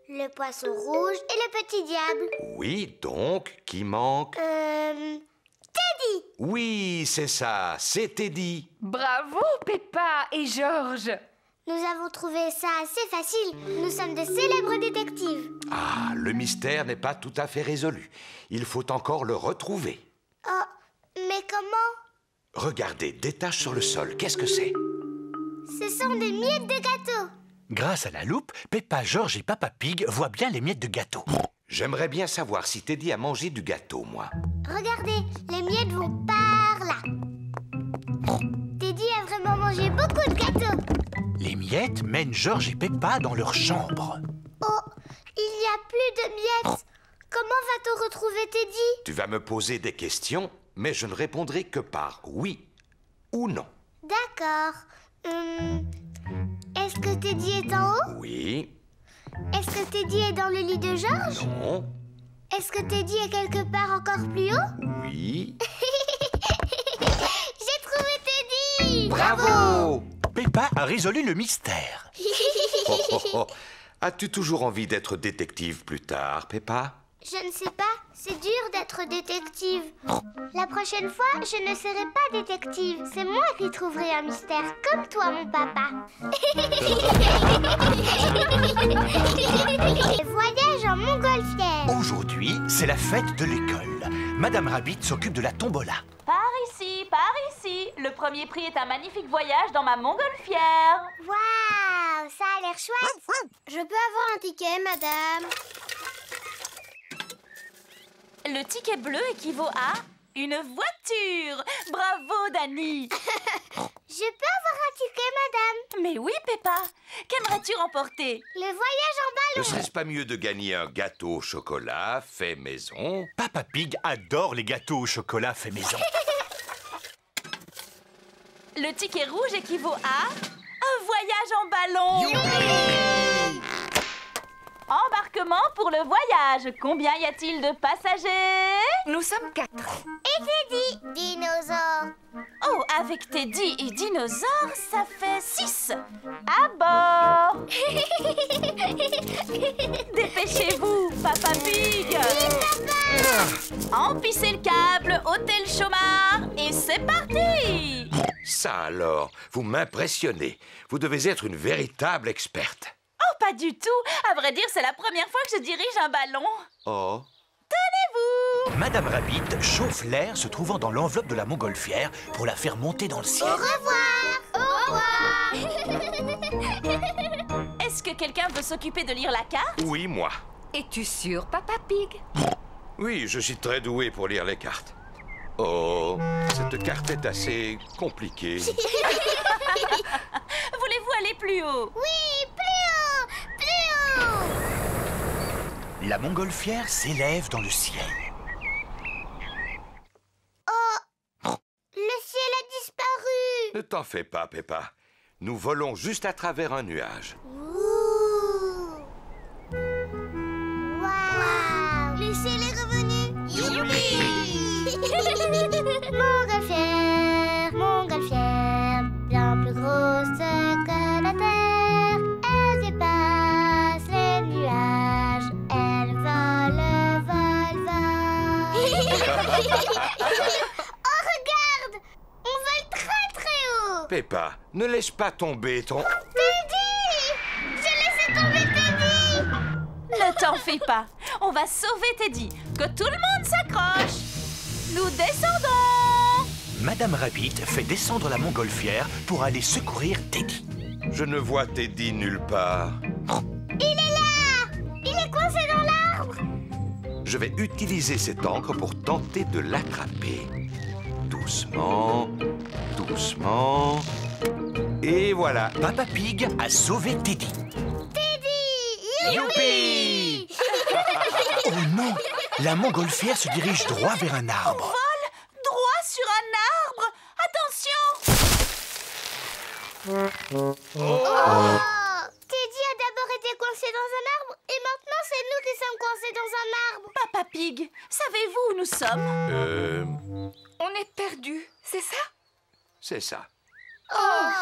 le poisson rouge et le petit diable. Oui, donc, qui manque? Teddy! Oui, c'est ça, c'est Teddy. Bravo, Peppa et George. Nous avons trouvé ça assez facile. Nous sommes de célèbres détectives. Ah, le mystère n'est pas tout à fait résolu. Il faut encore le retrouver. Oh, mais comment? Regardez, des taches sur le sol. Qu'est-ce que c'est? Ce sont des miettes de gâteau. Grâce à la loupe, Peppa, George et Papa Pig voient bien les miettes de gâteau. J'aimerais bien savoir si Teddy a mangé du gâteau, moi. Regardez, les miettes vont par là. Teddy a vraiment mangé beaucoup de gâteaux. Les miettes mènent Georges et Peppa dans leur chambre. Oh, il n'y a plus de miettes. Comment va-t-on retrouver Teddy? Tu vas me poser des questions, mais je ne répondrai que par oui ou non. D'accord. Est-ce que Teddy est en haut? Oui. Est-ce que Teddy est dans le lit de Georges? Non. Est-ce que Teddy est quelque part encore plus haut? Oui. J'ai trouvé Teddy! Bravo! Peppa a résolu le mystère. Oh, oh, oh. As-tu toujours envie d'être détective plus tard, Peppa? Je ne sais pas, c'est dur d'être détective. La prochaine fois, je ne serai pas détective. C'est moi qui trouverai un mystère, comme toi, mon papa. Voyage en montgolfière. Aujourd'hui, c'est la fête de l'école. Madame Rabbit s'occupe de la tombola. Par ici, par ici. Le premier prix est un magnifique voyage dans ma montgolfière. Waouh, ça a l'air chouette. Je peux avoir un ticket, madame? Le ticket bleu équivaut à une voiture. Bravo, Dani. Je peux avoir un ticket, madame? Mais oui, Peppa. Qu'aimerais-tu remporter? Le voyage en Ne ballon. serait-ce pas mieux de gagner un gâteau au chocolat fait maison? Papa Pig adore les gâteaux au chocolat fait maison. Le ticket rouge équivaut à un voyage en ballon. Embarquement pour le voyage. Combien y a-t-il de passagers? Nous sommes 4. Et Teddy, dinosaure. Oh, avec Teddy et Dinosaure, ça fait 6. À bord. Dépêchez-vous, Papa Pig. Emplissez le câble, ôtez le chômard et c'est parti. Ça alors, vous m'impressionnez. Vous devez être une véritable experte. Oh, pas du tout. À vrai dire, c'est la première fois que je dirige un ballon. Oh. Tenez-vous. Madame Rabbit chauffe l'air se trouvant dans l'enveloppe de la montgolfière pour la faire monter dans le ciel. Au revoir. Au revoir. Est-ce que quelqu'un veut s'occuper de lire la carte? Oui, moi. Es-tu sûr, Papa Pig? Oui, je suis très doué pour lire les cartes. Oh, cette carte est assez compliquée. Voulez-vous aller plus haut? Oui, plus haut. Plus haut. La montgolfière s'élève dans le ciel. Oh, le ciel a disparu. Ne t'en fais pas, Peppa. Nous volons juste à travers un nuage. Waouh. Le ciel est revenu. Youpi. Montgolfière, bien plus grosse que la terre. Elle dépasse les nuages. Elle vole, vole, vole. Oh, regarde! On vole très très haut. Peppa, ne laisse pas tomber ton... Teddy! J'ai laissé tomber Teddy! Ne t'en fais pas. On va sauver Teddy. Que tout le monde s'accroche. Nous descendons. Madame Rabbit fait descendre la montgolfière pour aller secourir Teddy. Je ne vois Teddy nulle part. Il est là! Il est coincé dans l'arbre! Je vais utiliser cette encre pour tenter de l'attraper. Doucement, doucement... Et voilà. Papa Pig a sauvé Teddy. Teddy! Youpi! Oh non! La montgolfière se dirige droit vers un arbre. Vole droit sur un arbre. Attention! Oh! Teddy a d'abord été coincé dans un arbre et maintenant c'est nous qui sommes coincés dans un arbre. Papa Pig, savez-vous où nous sommes? On est perdus, c'est ça? C'est ça. Oh!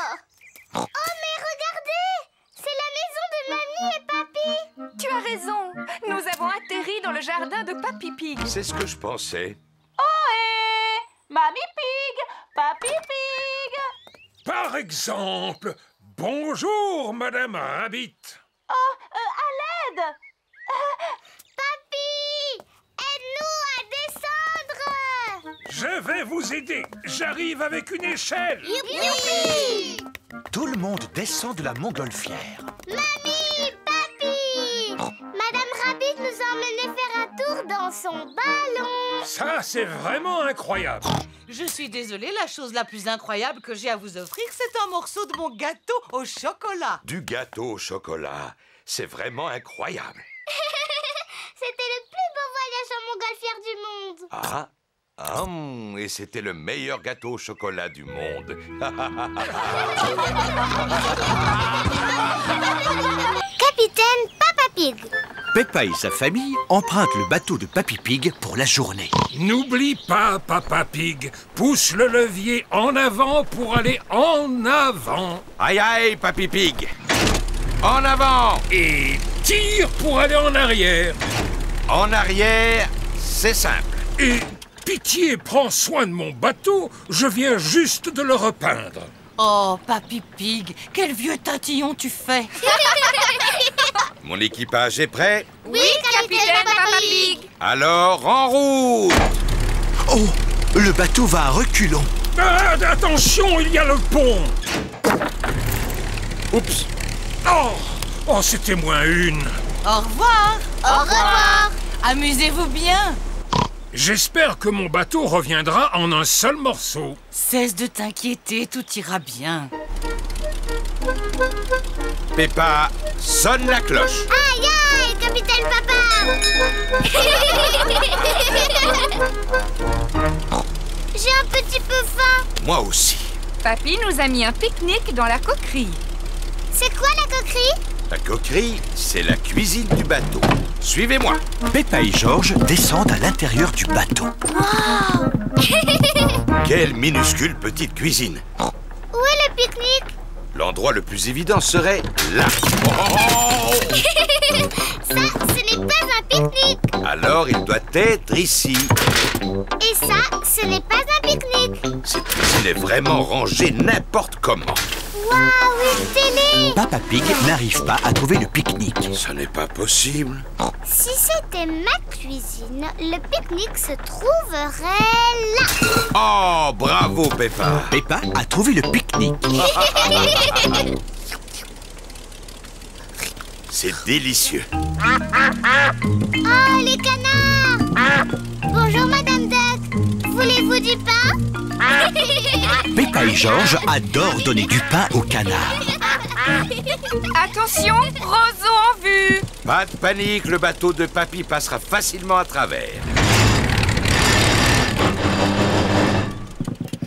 Oh, mais regardez! C'est la maison de Mamie et Papy! Tu as raison. Nous avons atterri dans le jardin de Papy Pig. C'est ce que je pensais. Ohé! Mamie Pig! Papy Pig! Par exemple, bonjour, Madame Rabbit. Oh, à l'aide! Papy! Aide-nous à descendre! Je vais vous aider. J'arrive avec une échelle. Youpi! Tout le monde descend de la montgolfière. Mamie! Papy! Madame Rabbit nous a emmenés faire un tour dans son ballon. Ça, c'est vraiment incroyable. Je suis désolée, la chose la plus incroyable que j'ai à vous offrir, c'est un morceau de mon gâteau au chocolat. Du gâteau au chocolat, c'est vraiment incroyable. C'était le plus beau voyage en montgolfière du monde. Et c'était le meilleur gâteau au chocolat du monde. Capitaine Papa Pig. Peppa et sa famille empruntent le bateau de Papy Pig pour la journée. N'oublie pas, Papa Pig, pousse le levier en avant pour aller en avant. Aïe aïe, Papy Pig. En avant. Et tire pour aller en arrière. En arrière, c'est simple. Et pitié, prends soin de mon bateau, je viens juste de le repeindre. Oh, Papy Pig, quel vieux tatillon tu fais. Mon équipage est prêt? Oui, capitaine Papa Pig. Alors, en route! Oh, le bateau va à reculons. Attention, il y a le pont. Oups! Oh, c'était moins une. Au revoir. Au revoir. Amusez-vous bien. J'espère que mon bateau reviendra en un seul morceau. Cesse de t'inquiéter, tout ira bien. Peppa, sonne la cloche. Aïe aïe, capitaine Papa. J'ai un petit peu faim. Moi aussi. Papy nous a mis un pique-nique dans la coquerie. C'est quoi la coquerie? La coquerie, c'est la cuisine du bateau. Suivez-moi. Peppa et George descendent à l'intérieur du bateau. Wow. Quelle minuscule petite cuisine. Où est le pique-nique? L'endroit le plus évident serait là. Ça, ce n'est pas un pique-nique. Alors, il doit être ici. Et ça, ce n'est pas un pique-nique. Cette cuisine est vraiment rangée n'importe comment. Waouh, une télé. Papa Pig n'arrive pas à trouver le pique-nique. Ça n'est pas possible. Si c'était ma cuisine, le pique-nique se trouverait là. Oh, bravo, Peppa. Peppa a trouvé le pique-nique. C'est délicieux. Oh, les canards. Bonjour, Madame Duck. Voulez-vous du pain? Peppa et George adorent donner du pain aux canards. Attention, roseau en vue. Pas de panique, le bateau de Papy passera facilement à travers.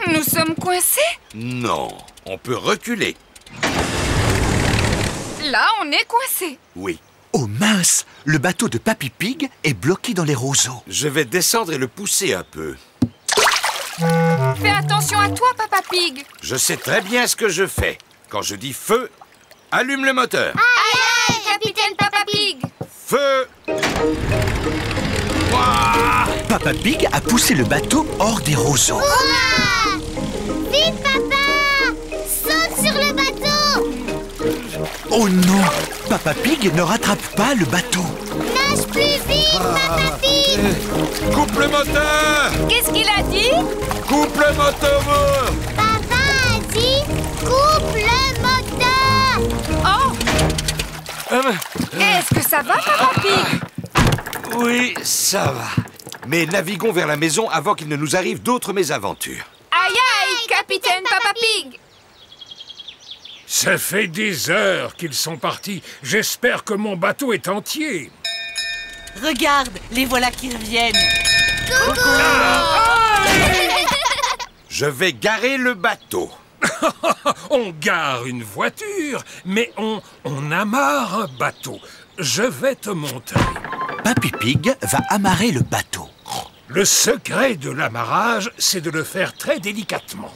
Nous sommes coincés? Non, on peut reculer. Là, on est coincés. Oui. Oh mince, le bateau de Papy Pig est bloqué dans les roseaux. Je vais descendre et le pousser un peu. Fais attention à toi, Papa Pig. Je sais très bien ce que je fais. Quand je dis feu, allume le moteur. Aïe, aïe, capitaine Papa Pig. Feu! Ouah! Papa Pig a poussé le bateau hors des roseaux. Ouah! Vite, papa! Saute sur le bateau! Oh non, Papa Pig ne rattrape pas le bateau. Nage plus vite, Papa Pig! Coupe le moteur! Qu'est-ce qu'il a dit? Coupe le moteur! Papa a dit coupe le moteur! Oh! Est-ce que ça va, Papa Pig? Oui, ça va. Mais naviguons vers la maison avant qu'il ne nous arrive d'autres mésaventures. Aïe aïe, capitaine Papa Pig! Ça fait des heures qu'ils sont partis. J'espère que mon bateau est entier. Regarde, les voilà qui reviennent. Je vais garer le bateau. On gare une voiture, mais on amarre un bateau. Je vais te montrer. Papy Pig va amarrer le bateau. Le secret de l'amarrage, c'est de le faire très délicatement.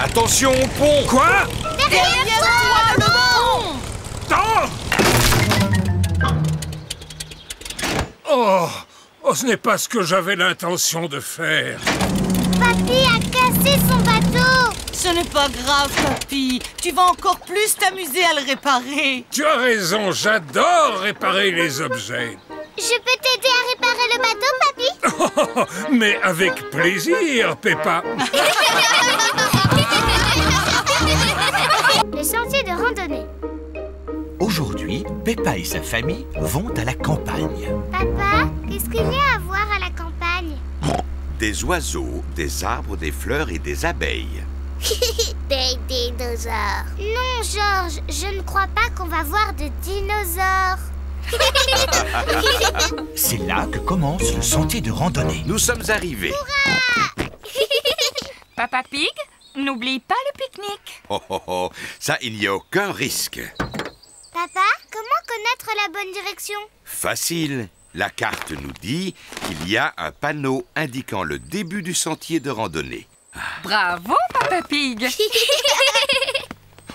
Attention au pont! Quoi? Derrière toi, le pont! Oh, ce n'est pas ce que j'avais l'intention de faire. Papy a cassé son bateau! Ce n'est pas grave, Papy. Tu vas encore plus t'amuser à le réparer. Tu as raison, j'adore réparer les objets. Je peux t'aider à réparer le bateau, Papy? Mais avec plaisir, Peppa. Le sentier de randonnée. Aujourd'hui, Peppa et sa famille vont à la campagne. Papa, qu'est-ce qu'il y a à voir à la campagne? Des oiseaux, des arbres, des fleurs et des abeilles. Des dinosaures. Non, Georges, je ne crois pas qu'on va voir de dinosaures. C'est là que commence le sentier de randonnée. Nous sommes arrivés. Papa Pig, n'oublie pas le pique-nique. Oh, oh, oh, ça, il n'y a aucun risque. Papa, comment connaître la bonne direction? Facile. La carte nous dit qu'il y a un panneau indiquant le début du sentier de randonnée. Bravo, Papa Pig.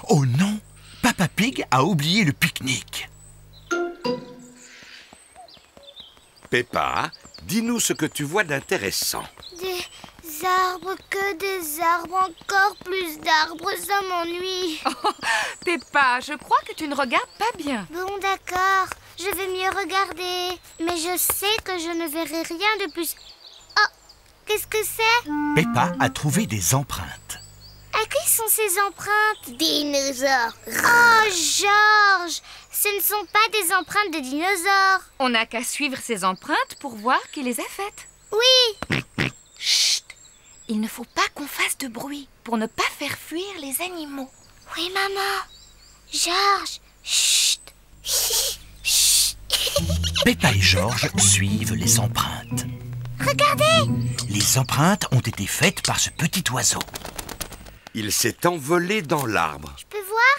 Oh non, Papa Pig a oublié le pique-nique. Peppa, dis-nous ce que tu vois d'intéressant. Des arbres, que des arbres, encore plus d'arbres, ça m'ennuie. Oh, Peppa, je crois que tu ne regardes pas bien. Bon, d'accord, je vais mieux regarder. Mais je sais que je ne verrai rien de plus. Oh, qu'est-ce que c'est? Peppa a trouvé des empreintes. À qui sont ces empreintes? Dinosaures. Oh, Georges, ce ne sont pas des empreintes de dinosaures. On n'a qu'à suivre ces empreintes pour voir qui les a faites. Oui. Chut! Il ne faut pas qu'on fasse de bruit pour ne pas faire fuir les animaux. Oui, maman. Georges, chut. Chut. Peppa et Georges suivent les empreintes. Regardez! Les empreintes ont été faites par ce petit oiseau. Il s'est envolé dans l'arbre. Je peux voir?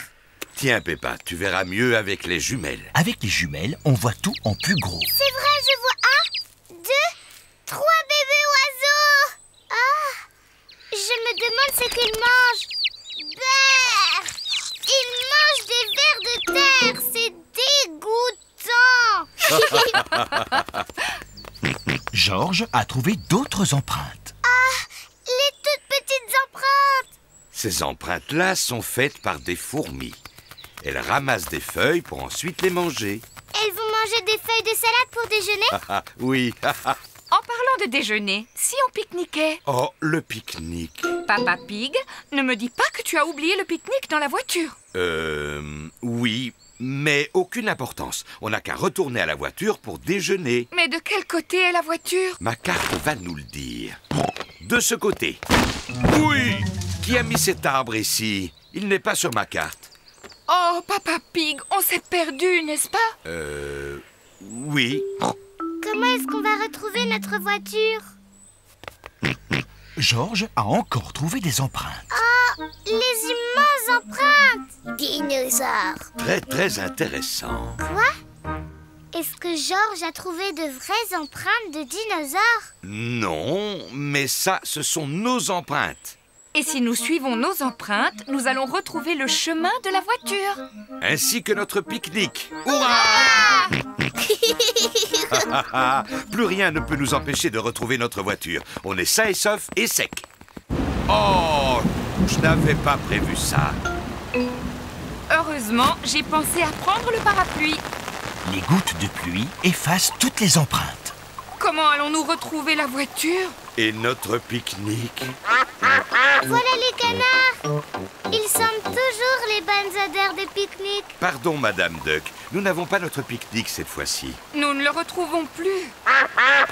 Tiens, Peppa, tu verras mieux avec les jumelles. Avec les jumelles, on voit tout en plus gros. C'est vrai, je vois 1, 2, 3 bébés oiseaux. Ah, je me demande ce qu'ils mangent. Brrr, ils mangent des vers de terre. C'est dégoûtant. Georges a trouvé d'autres empreintes. Ah, les toutes petites empreintes. Ces empreintes-là sont faites par des fourmis. Elles ramassent des feuilles pour ensuite les manger. Elles vont manger des feuilles de salade pour déjeuner? Oui. En parlant de déjeuner, si on pique-niquait? Oh, le pique-nique. Papa Pig, ne me dis pas que tu as oublié le pique-nique dans la voiture. Oui, mais aucune importance. On n'a qu'à retourner à la voiture pour déjeuner. Mais de quel côté est la voiture? Ma carte va nous le dire. De ce côté. Oui! Qui a mis cet arbre ici? Il n'est pas sur ma carte. Oh, Papa Pig, on s'est perdu, n'est-ce pas? Oui. Comment est-ce qu'on va retrouver notre voiture? Georges a encore trouvé des empreintes. Oh, les immenses empreintes! Dinosaures. Très, très intéressant. Quoi? Est-ce que Georges a trouvé de vraies empreintes de dinosaures? Non, mais ça, ce sont nos empreintes. Et si nous suivons nos empreintes, nous allons retrouver le chemin de la voiture. Ainsi que notre pique-nique. Hurrah! Plus rien ne peut nous empêcher de retrouver notre voiture. On est sain et sauf et sec. Oh, je n'avais pas prévu ça. Heureusement, j'ai pensé à prendre le parapluie. Les gouttes de pluie effacent toutes les empreintes. Comment allons-nous retrouver la voiture? Et notre pique-nique? Voilà les canards! Ils sentent toujours les bonnes odeurs de pique-nique. Pardon, Madame Duck. Nous n'avons pas notre pique-nique cette fois-ci. Nous ne le retrouvons plus.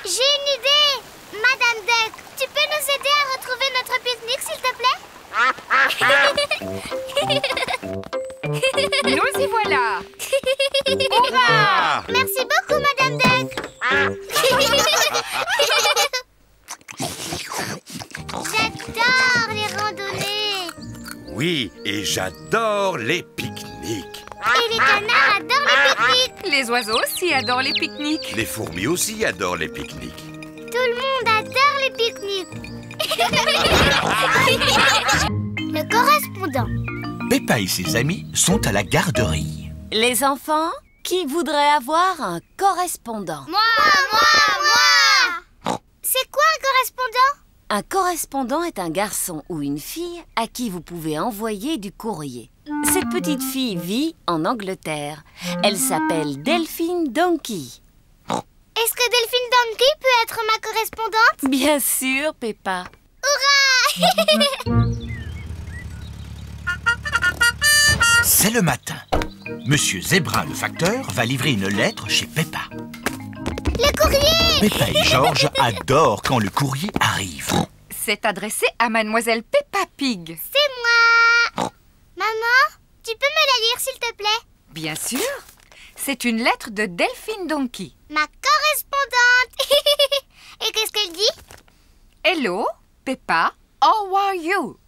J'ai une idée! Madame Duck, tu peux nous aider à retrouver notre pique-nique, s'il te plaît? Nous y voilà! Hurrah! Merci beaucoup, Madame Duck! J'adore les randonnées! Oui, et j'adore les pique-niques. Et les canards adorent les pique-niques! Les oiseaux aussi adorent les pique-niques. Les fourmis aussi adorent les pique-niques. Tout le monde adore les pique-niques! Le correspondant. Peppa et ses amis sont à la garderie. Les enfants, qui voudrait avoir un correspondant? Moi! C'est quoi un correspondant? Un correspondant est un garçon ou une fille à qui vous pouvez envoyer du courrier. Cette petite fille vit en Angleterre. Elle s'appelle Delphine Donkey. Est-ce que Delphine Donkey peut être ma correspondante? Bien sûr, Peppa. Hurrah! C'est le matin. Monsieur Zebra, le facteur, va livrer une lettre chez Peppa. Le courrier! Peppa et George adorent quand le courrier arrive. C'est adressé à Mademoiselle Peppa Pig. C'est moi! Maman, tu peux me la lire s'il te plaît? Bien sûr. C'est une lettre de Delphine Donkey. Ma correspondante! Et qu'est-ce qu'elle dit? Hello, Peppa, how are you?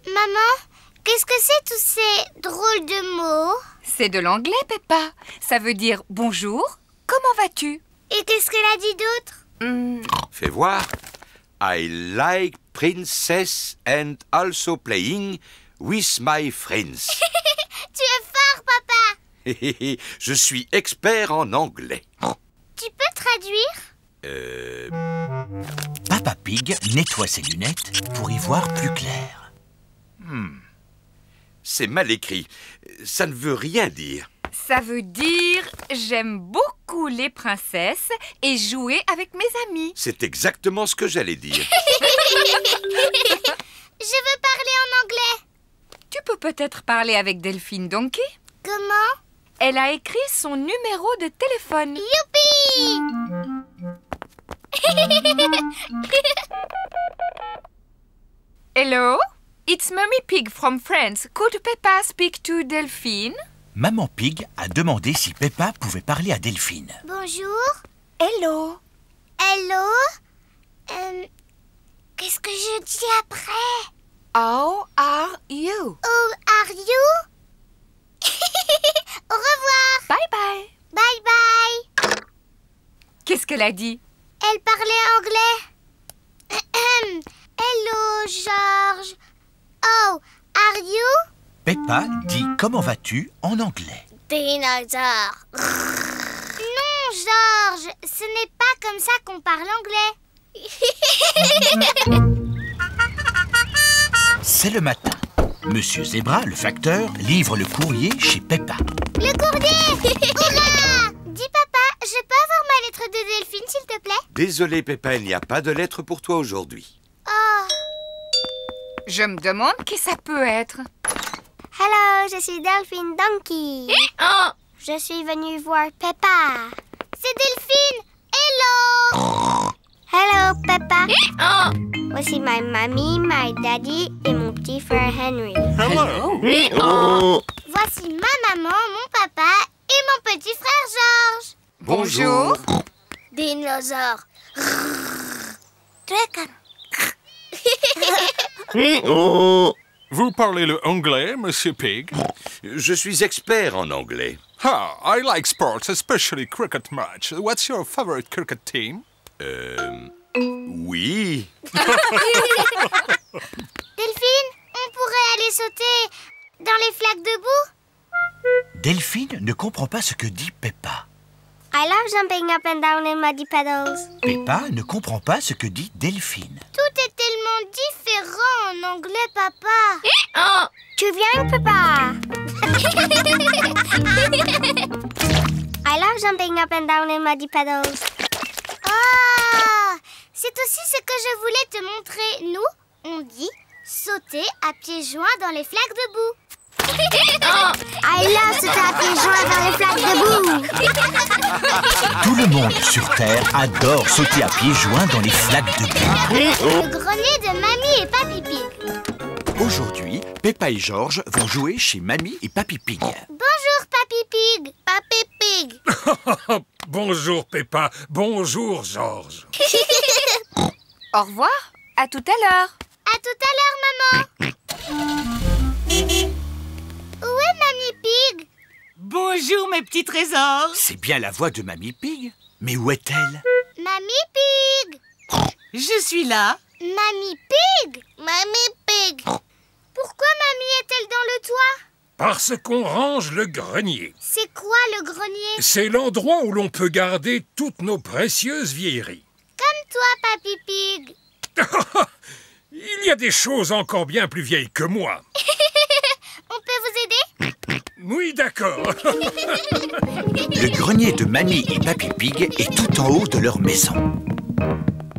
Maman, qu'est-ce que c'est tous ces drôles de mots? C'est de l'anglais, Peppa. Ça veut dire bonjour, comment vas-tu? Et qu'est-ce qu'elle a dit d'autre? Fais voir. I like princess and also playing with my friends. Tu es fort, papa! Je suis expert en anglais. Tu peux traduire? Peppa Pig nettoie ses lunettes pour y voir plus clair. C'est mal écrit. Ça ne veut rien dire. Ça veut dire j'aime beaucoup les princesses et jouer avec mes amis. C'est exactement ce que j'allais dire. Je veux parler en anglais. Tu peux peut-être parler avec Delphine Donkey? Comment? Elle a écrit son numéro de téléphone. Youpi! Hello, it's Mummy Pig from France. Could Peppa speak to Delphine? Maman Pig a demandé si Peppa pouvait parler à Delphine. Bonjour. Hello. Hello. Qu'est-ce que je dis après? How are you? How are you? Au revoir. Bye bye. Bye bye. Qu'est-ce qu'elle a dit? Elle parlait anglais. Hello, George. Oh, are you? Peppa dit « Comment vas-tu » en anglais. Dinosaure. Non, George, ce n'est pas comme ça qu'on parle anglais. C'est le matin. Monsieur Zebra, le facteur, livre le courrier chez Peppa. Le courrier! Hurrah! Dis papa, je peux avoir ma lettre de Delphine, s'il te plaît? Désolé, Peppa, il n'y a pas de lettre pour toi aujourd'hui. Oh. Je me demande qui ça peut être. Hello, je suis Delphine Donkey. Je suis venue voir Peppa. C'est Delphine. Hello. Hello, Peppa. Voici ma mamie, my daddy et mon petit frère Henry. Hello. Voici ma maman, mon papa et mon petit frère George. Bonjour. Dinosaure. Vous parlez le anglais, Monsieur Pig? Je suis expert en anglais. Ah, I like sports, especially cricket match. What's your favorite cricket team? Oui. Delphine, on pourrait aller sauter dans les flaques de boue? Delphine ne comprend pas ce que dit Peppa. I love jumping up and down in muddy puddles. Peppa ne comprend pas ce que dit Delphine. Tout est tellement différent en anglais, papa. Tu viens, papa? I love jumping up and down in muddy puddles. Ah, c'est aussi ce que je voulais te montrer. Nous, on dit sauter à pieds joints dans les flaques de boue. I love sauter à pieds joints dans les flaques de boue. Tout le monde sur Terre adore sauter à pieds joints dans les flaques de boue. Le grenier de Mamie et Papy Pig. Aujourd'hui, Peppa et George vont jouer chez Mamie et Papy Pig. Bonjour, Papy Pig. Papy Pig. Bonjour, Peppa. Bonjour, George. Au revoir. À tout à l'heure. À tout à l'heure, maman. Où est Mamie Pig? Bonjour, mes petits trésors. C'est bien la voix de Mamie Pig. Mais où est-elle? Mamie Pig. Je suis là. Mamie Pig. Mamie Pig. Pourquoi Mamie est-elle dans le toit? Parce qu'on range le grenier. C'est quoi le grenier? C'est l'endroit où l'on peut garder toutes nos précieuses vieilleries. Comme toi, Papy Pig. Il y a des choses encore bien plus vieilles que moi. On peut vous aider? Oui, d'accord. Le grenier de Mamie et Papy Pig est tout en haut de leur maison.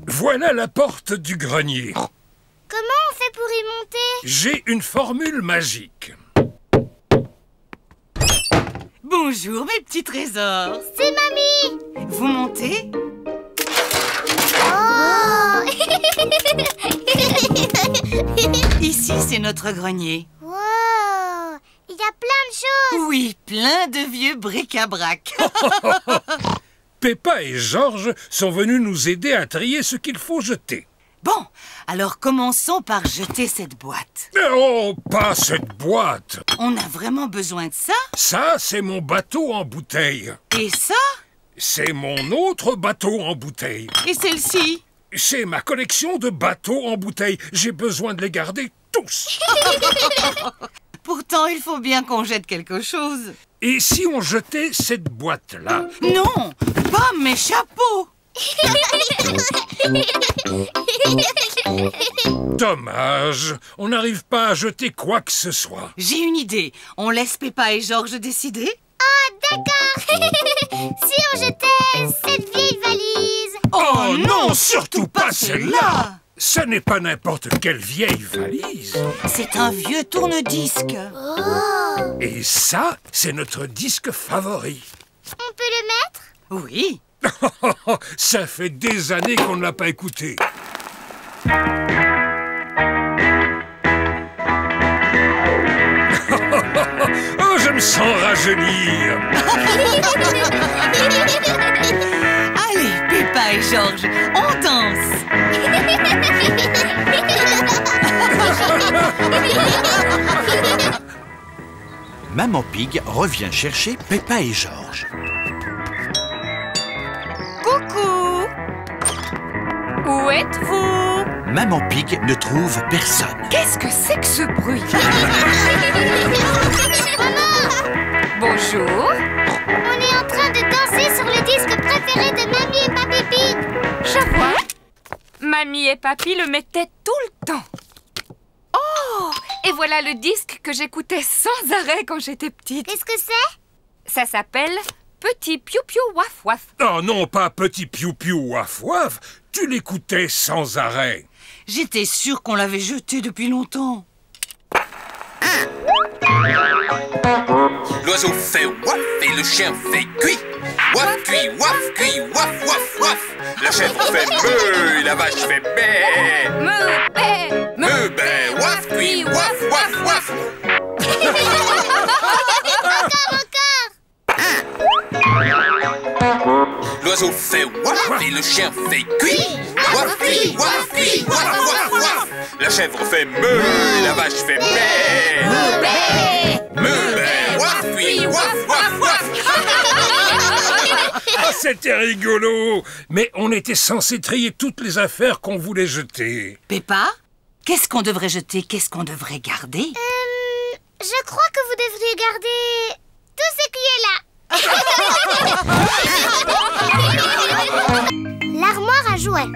Voilà la porte du grenier. Comment on fait pour y monter? J'ai une formule magique. Bonjour mes petits trésors. C'est Mamie. Vous montez? Oh. Ici, c'est notre grenier. Wow. Il y a plein de choses. Oui, plein de vieux bric-à-brac. Peppa et Georges sont venus nous aider à trier ce qu'il faut jeter. Bon, alors commençons par jeter cette boîte. Oh, pas cette boîte! On a vraiment besoin de ça? Ça, c'est mon bateau en bouteille. Et ça? C'est mon autre bateau en bouteille. Et celle-ci? C'est ma collection de bateaux en bouteille. J'ai besoin de les garder tous. Pourtant, il faut bien qu'on jette quelque chose. Et si on jetait cette boîte-là? Non, pas mes chapeaux. Dommage, on n'arrive pas à jeter quoi que ce soit. J'ai une idée. On laisse Peppa et Georges décider? Ah, d'accord. Si on jetait cette vieille valise. Oh non, surtout pas celle-là. Ce n'est pas n'importe quelle vieille valise. C'est un vieux tourne-disque. Oh. Et ça, c'est notre disque favori. On peut le mettre? Oui. Ça fait des années qu'on ne l'a pas écouté. Oh, je me sens rajeunir. Allez, Peppa et Georges, on danse. Maman Pig revient chercher Peppa et Georges. Coucou! Où êtes-vous? Maman Pig ne trouve personne. Qu'est-ce que c'est que ce bruit? Bonjour. On est en train de danser sur le disque préféré de Mamie et Papy Pig. Je vois. Mamie et Papy le mettaient tout le temps. Oh! Et voilà le disque que j'écoutais sans arrêt quand j'étais petite. Qu'est-ce que c'est? Ça s'appelle Petit Piou Piou Waf Waf. Oh non, pas Petit Piou Piou Waf Waf. Tu l'écoutais sans arrêt. J'étais sûre qu'on l'avait jeté depuis longtemps. L'oiseau fait waf et le chien fait cuit. Waf cuit, waf cuit, waf waf waf. La chèvre fait meuh et la vache fait bé. Meuh, bé, Meuh, bé, waf cuit, waf waf waf. L'oiseau fait waf et le chien fait cuit. Waf cuit, waf cuit, waf waf waf. La chèvre fait meuh et la vache fait bé. Meuh, bé, waf cuit, waf waf waf. Ah, c'était rigolo. Mais on était censé trier toutes les affaires qu'on voulait jeter. Peppa, qu'est-ce qu'on devrait jeter? Qu'est-ce qu'on devrait garder? Je crois que vous devriez garder tout ce qui est là. L'armoire à jouets.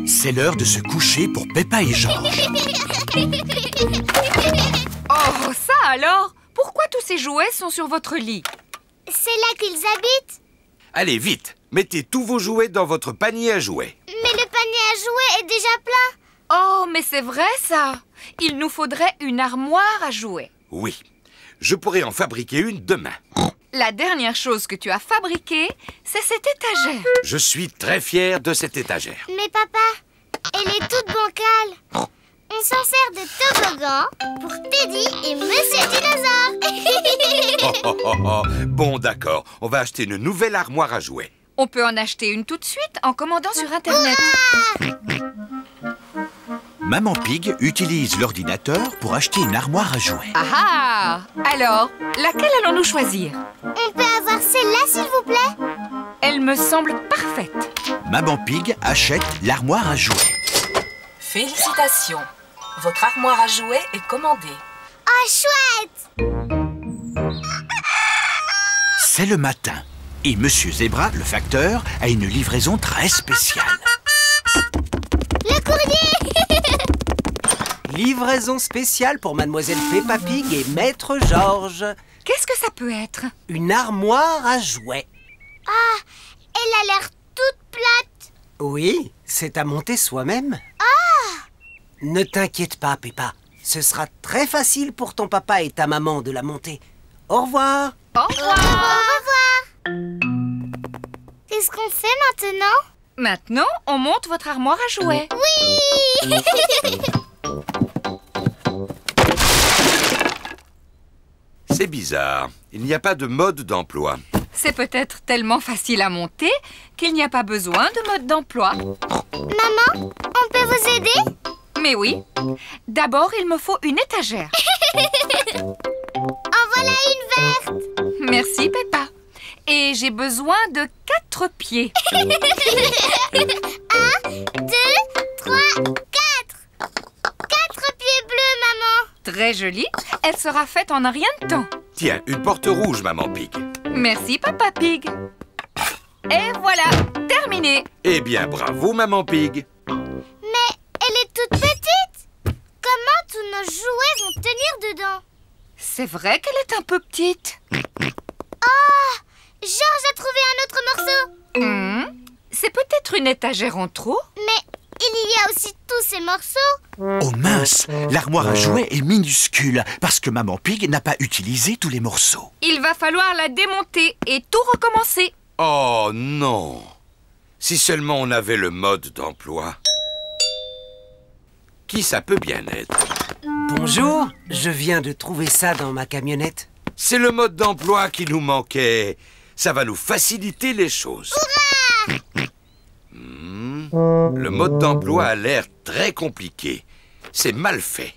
C'est l'heure de se coucher pour Peppa et Georges. Oh, ça alors? Pourquoi tous ces jouets sont sur votre lit? C'est là qu'ils habitent. Allez, vite, mettez tous vos jouets dans votre panier à jouets. Mais le panier à jouets est déjà plein. Oh, mais c'est vrai ça! Il nous faudrait une armoire à jouets. Oui, je pourrais en fabriquer une demain. La dernière chose que tu as fabriquée, c'est cette étagère. Je suis très fier de cette étagère. Mais papa, elle est toute bancale. On s'en sert de toboggan pour Teddy et Monsieur Dinosaure. Bon, d'accord, on va acheter une nouvelle armoire à jouets. On peut en acheter une tout de suite en commandant sur Internet. Maman Pig utilise l'ordinateur pour acheter une armoire à jouets. Ah ah! Alors, laquelle allons-nous choisir? On peut avoir celle-là, s'il vous plaît? Elle me semble parfaite. Maman Pig achète l'armoire à jouets. Félicitations! Votre armoire à jouets est commandée. Oh, chouette! C'est le matin et Monsieur Zebra, le facteur, a une livraison très spéciale. Le courrier! Livraison spéciale pour Mademoiselle Peppa Pig et Maître Georges. Qu'est-ce que ça peut être? Une armoire à jouets. Ah, elle a l'air toute plate. Oui, c'est à monter soi-même. Ah! Ne t'inquiète pas, Peppa. Ce sera très facile pour ton papa et ta maman de la monter. Au revoir. Au revoir. Au revoir. Qu'est-ce qu'on fait maintenant? Maintenant, on monte votre armoire à jouets. Oui. C'est bizarre. Il n'y a pas de mode d'emploi. C'est peut-être tellement facile à monter qu'il n'y a pas besoin de mode d'emploi. Maman, on peut vous aider? Mais oui. D'abord, il me faut une étagère. En voilà une verte. Merci, Peppa. Et j'ai besoin de 4 pieds. 1, 2, 3, 4. 4 pieds bleus, maman. Très jolie. Elle sera faite en un rien de temps. Tiens, une porte rouge, Maman Pig. Merci, Papa Pig. Et voilà, terminé. Eh bien, bravo, Maman Pig. Mais elle est toute petite. Comment tous nos jouets vont tenir dedans? C'est vrai qu'elle est un peu petite. Oh, Georges a trouvé un autre morceau. C'est peut-être une étagère en trop. Mais il y a aussi tous ces morceaux. Oh mince, l'armoire à jouets est minuscule parce que Maman Pig n'a pas utilisé tous les morceaux. Il va falloir la démonter et tout recommencer. Oh non. Si seulement on avait le mode d'emploi. Qui ça peut bien être? Bonjour, je viens de trouver ça dans ma camionnette. C'est le mode d'emploi qui nous manquait. Ça va nous faciliter les choses. Le mode d'emploi a l'air très compliqué. C'est mal fait.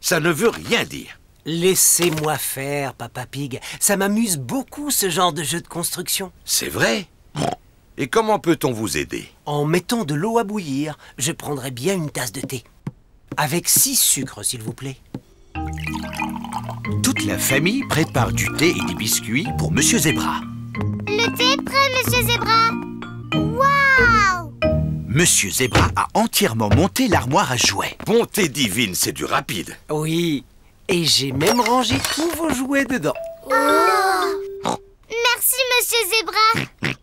Ça ne veut rien dire. Laissez-moi faire, Papa Pig. Ça m'amuse beaucoup, ce genre de jeu de construction. C'est vrai? Et comment peut-on vous aider? En mettant de l'eau à bouillir, je prendrais bien une tasse de thé. Avec 6 sucres, s'il vous plaît. Toute la famille prépare du thé et des biscuits pour Monsieur Zebra. Le thé est prêt, Monsieur Zebra. Waouh! Monsieur Zebra a entièrement monté l'armoire à jouets. Bonté divine, c'est du rapide. Oui, et j'ai même rangé tous vos jouets dedans. Oh! Merci, Monsieur Zebra.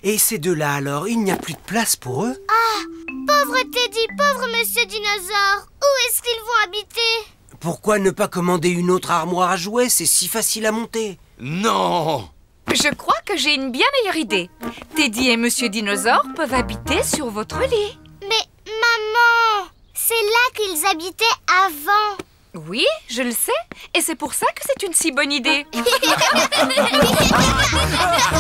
Et ces deux-là, alors, il n'y a plus de place pour eux? Ah, pauvre Teddy, pauvre Monsieur Dinosaure. Où est-ce qu'ils vont habiter? Pourquoi ne pas commander une autre armoire à jouets? C'est si facile à monter. Non! Je crois que j'ai une bien meilleure idée. Teddy et Monsieur Dinosaure peuvent habiter sur votre lit. Mais maman, c'est là qu'ils habitaient avant. Oui, je le sais. Et c'est pour ça que c'est une si bonne idée.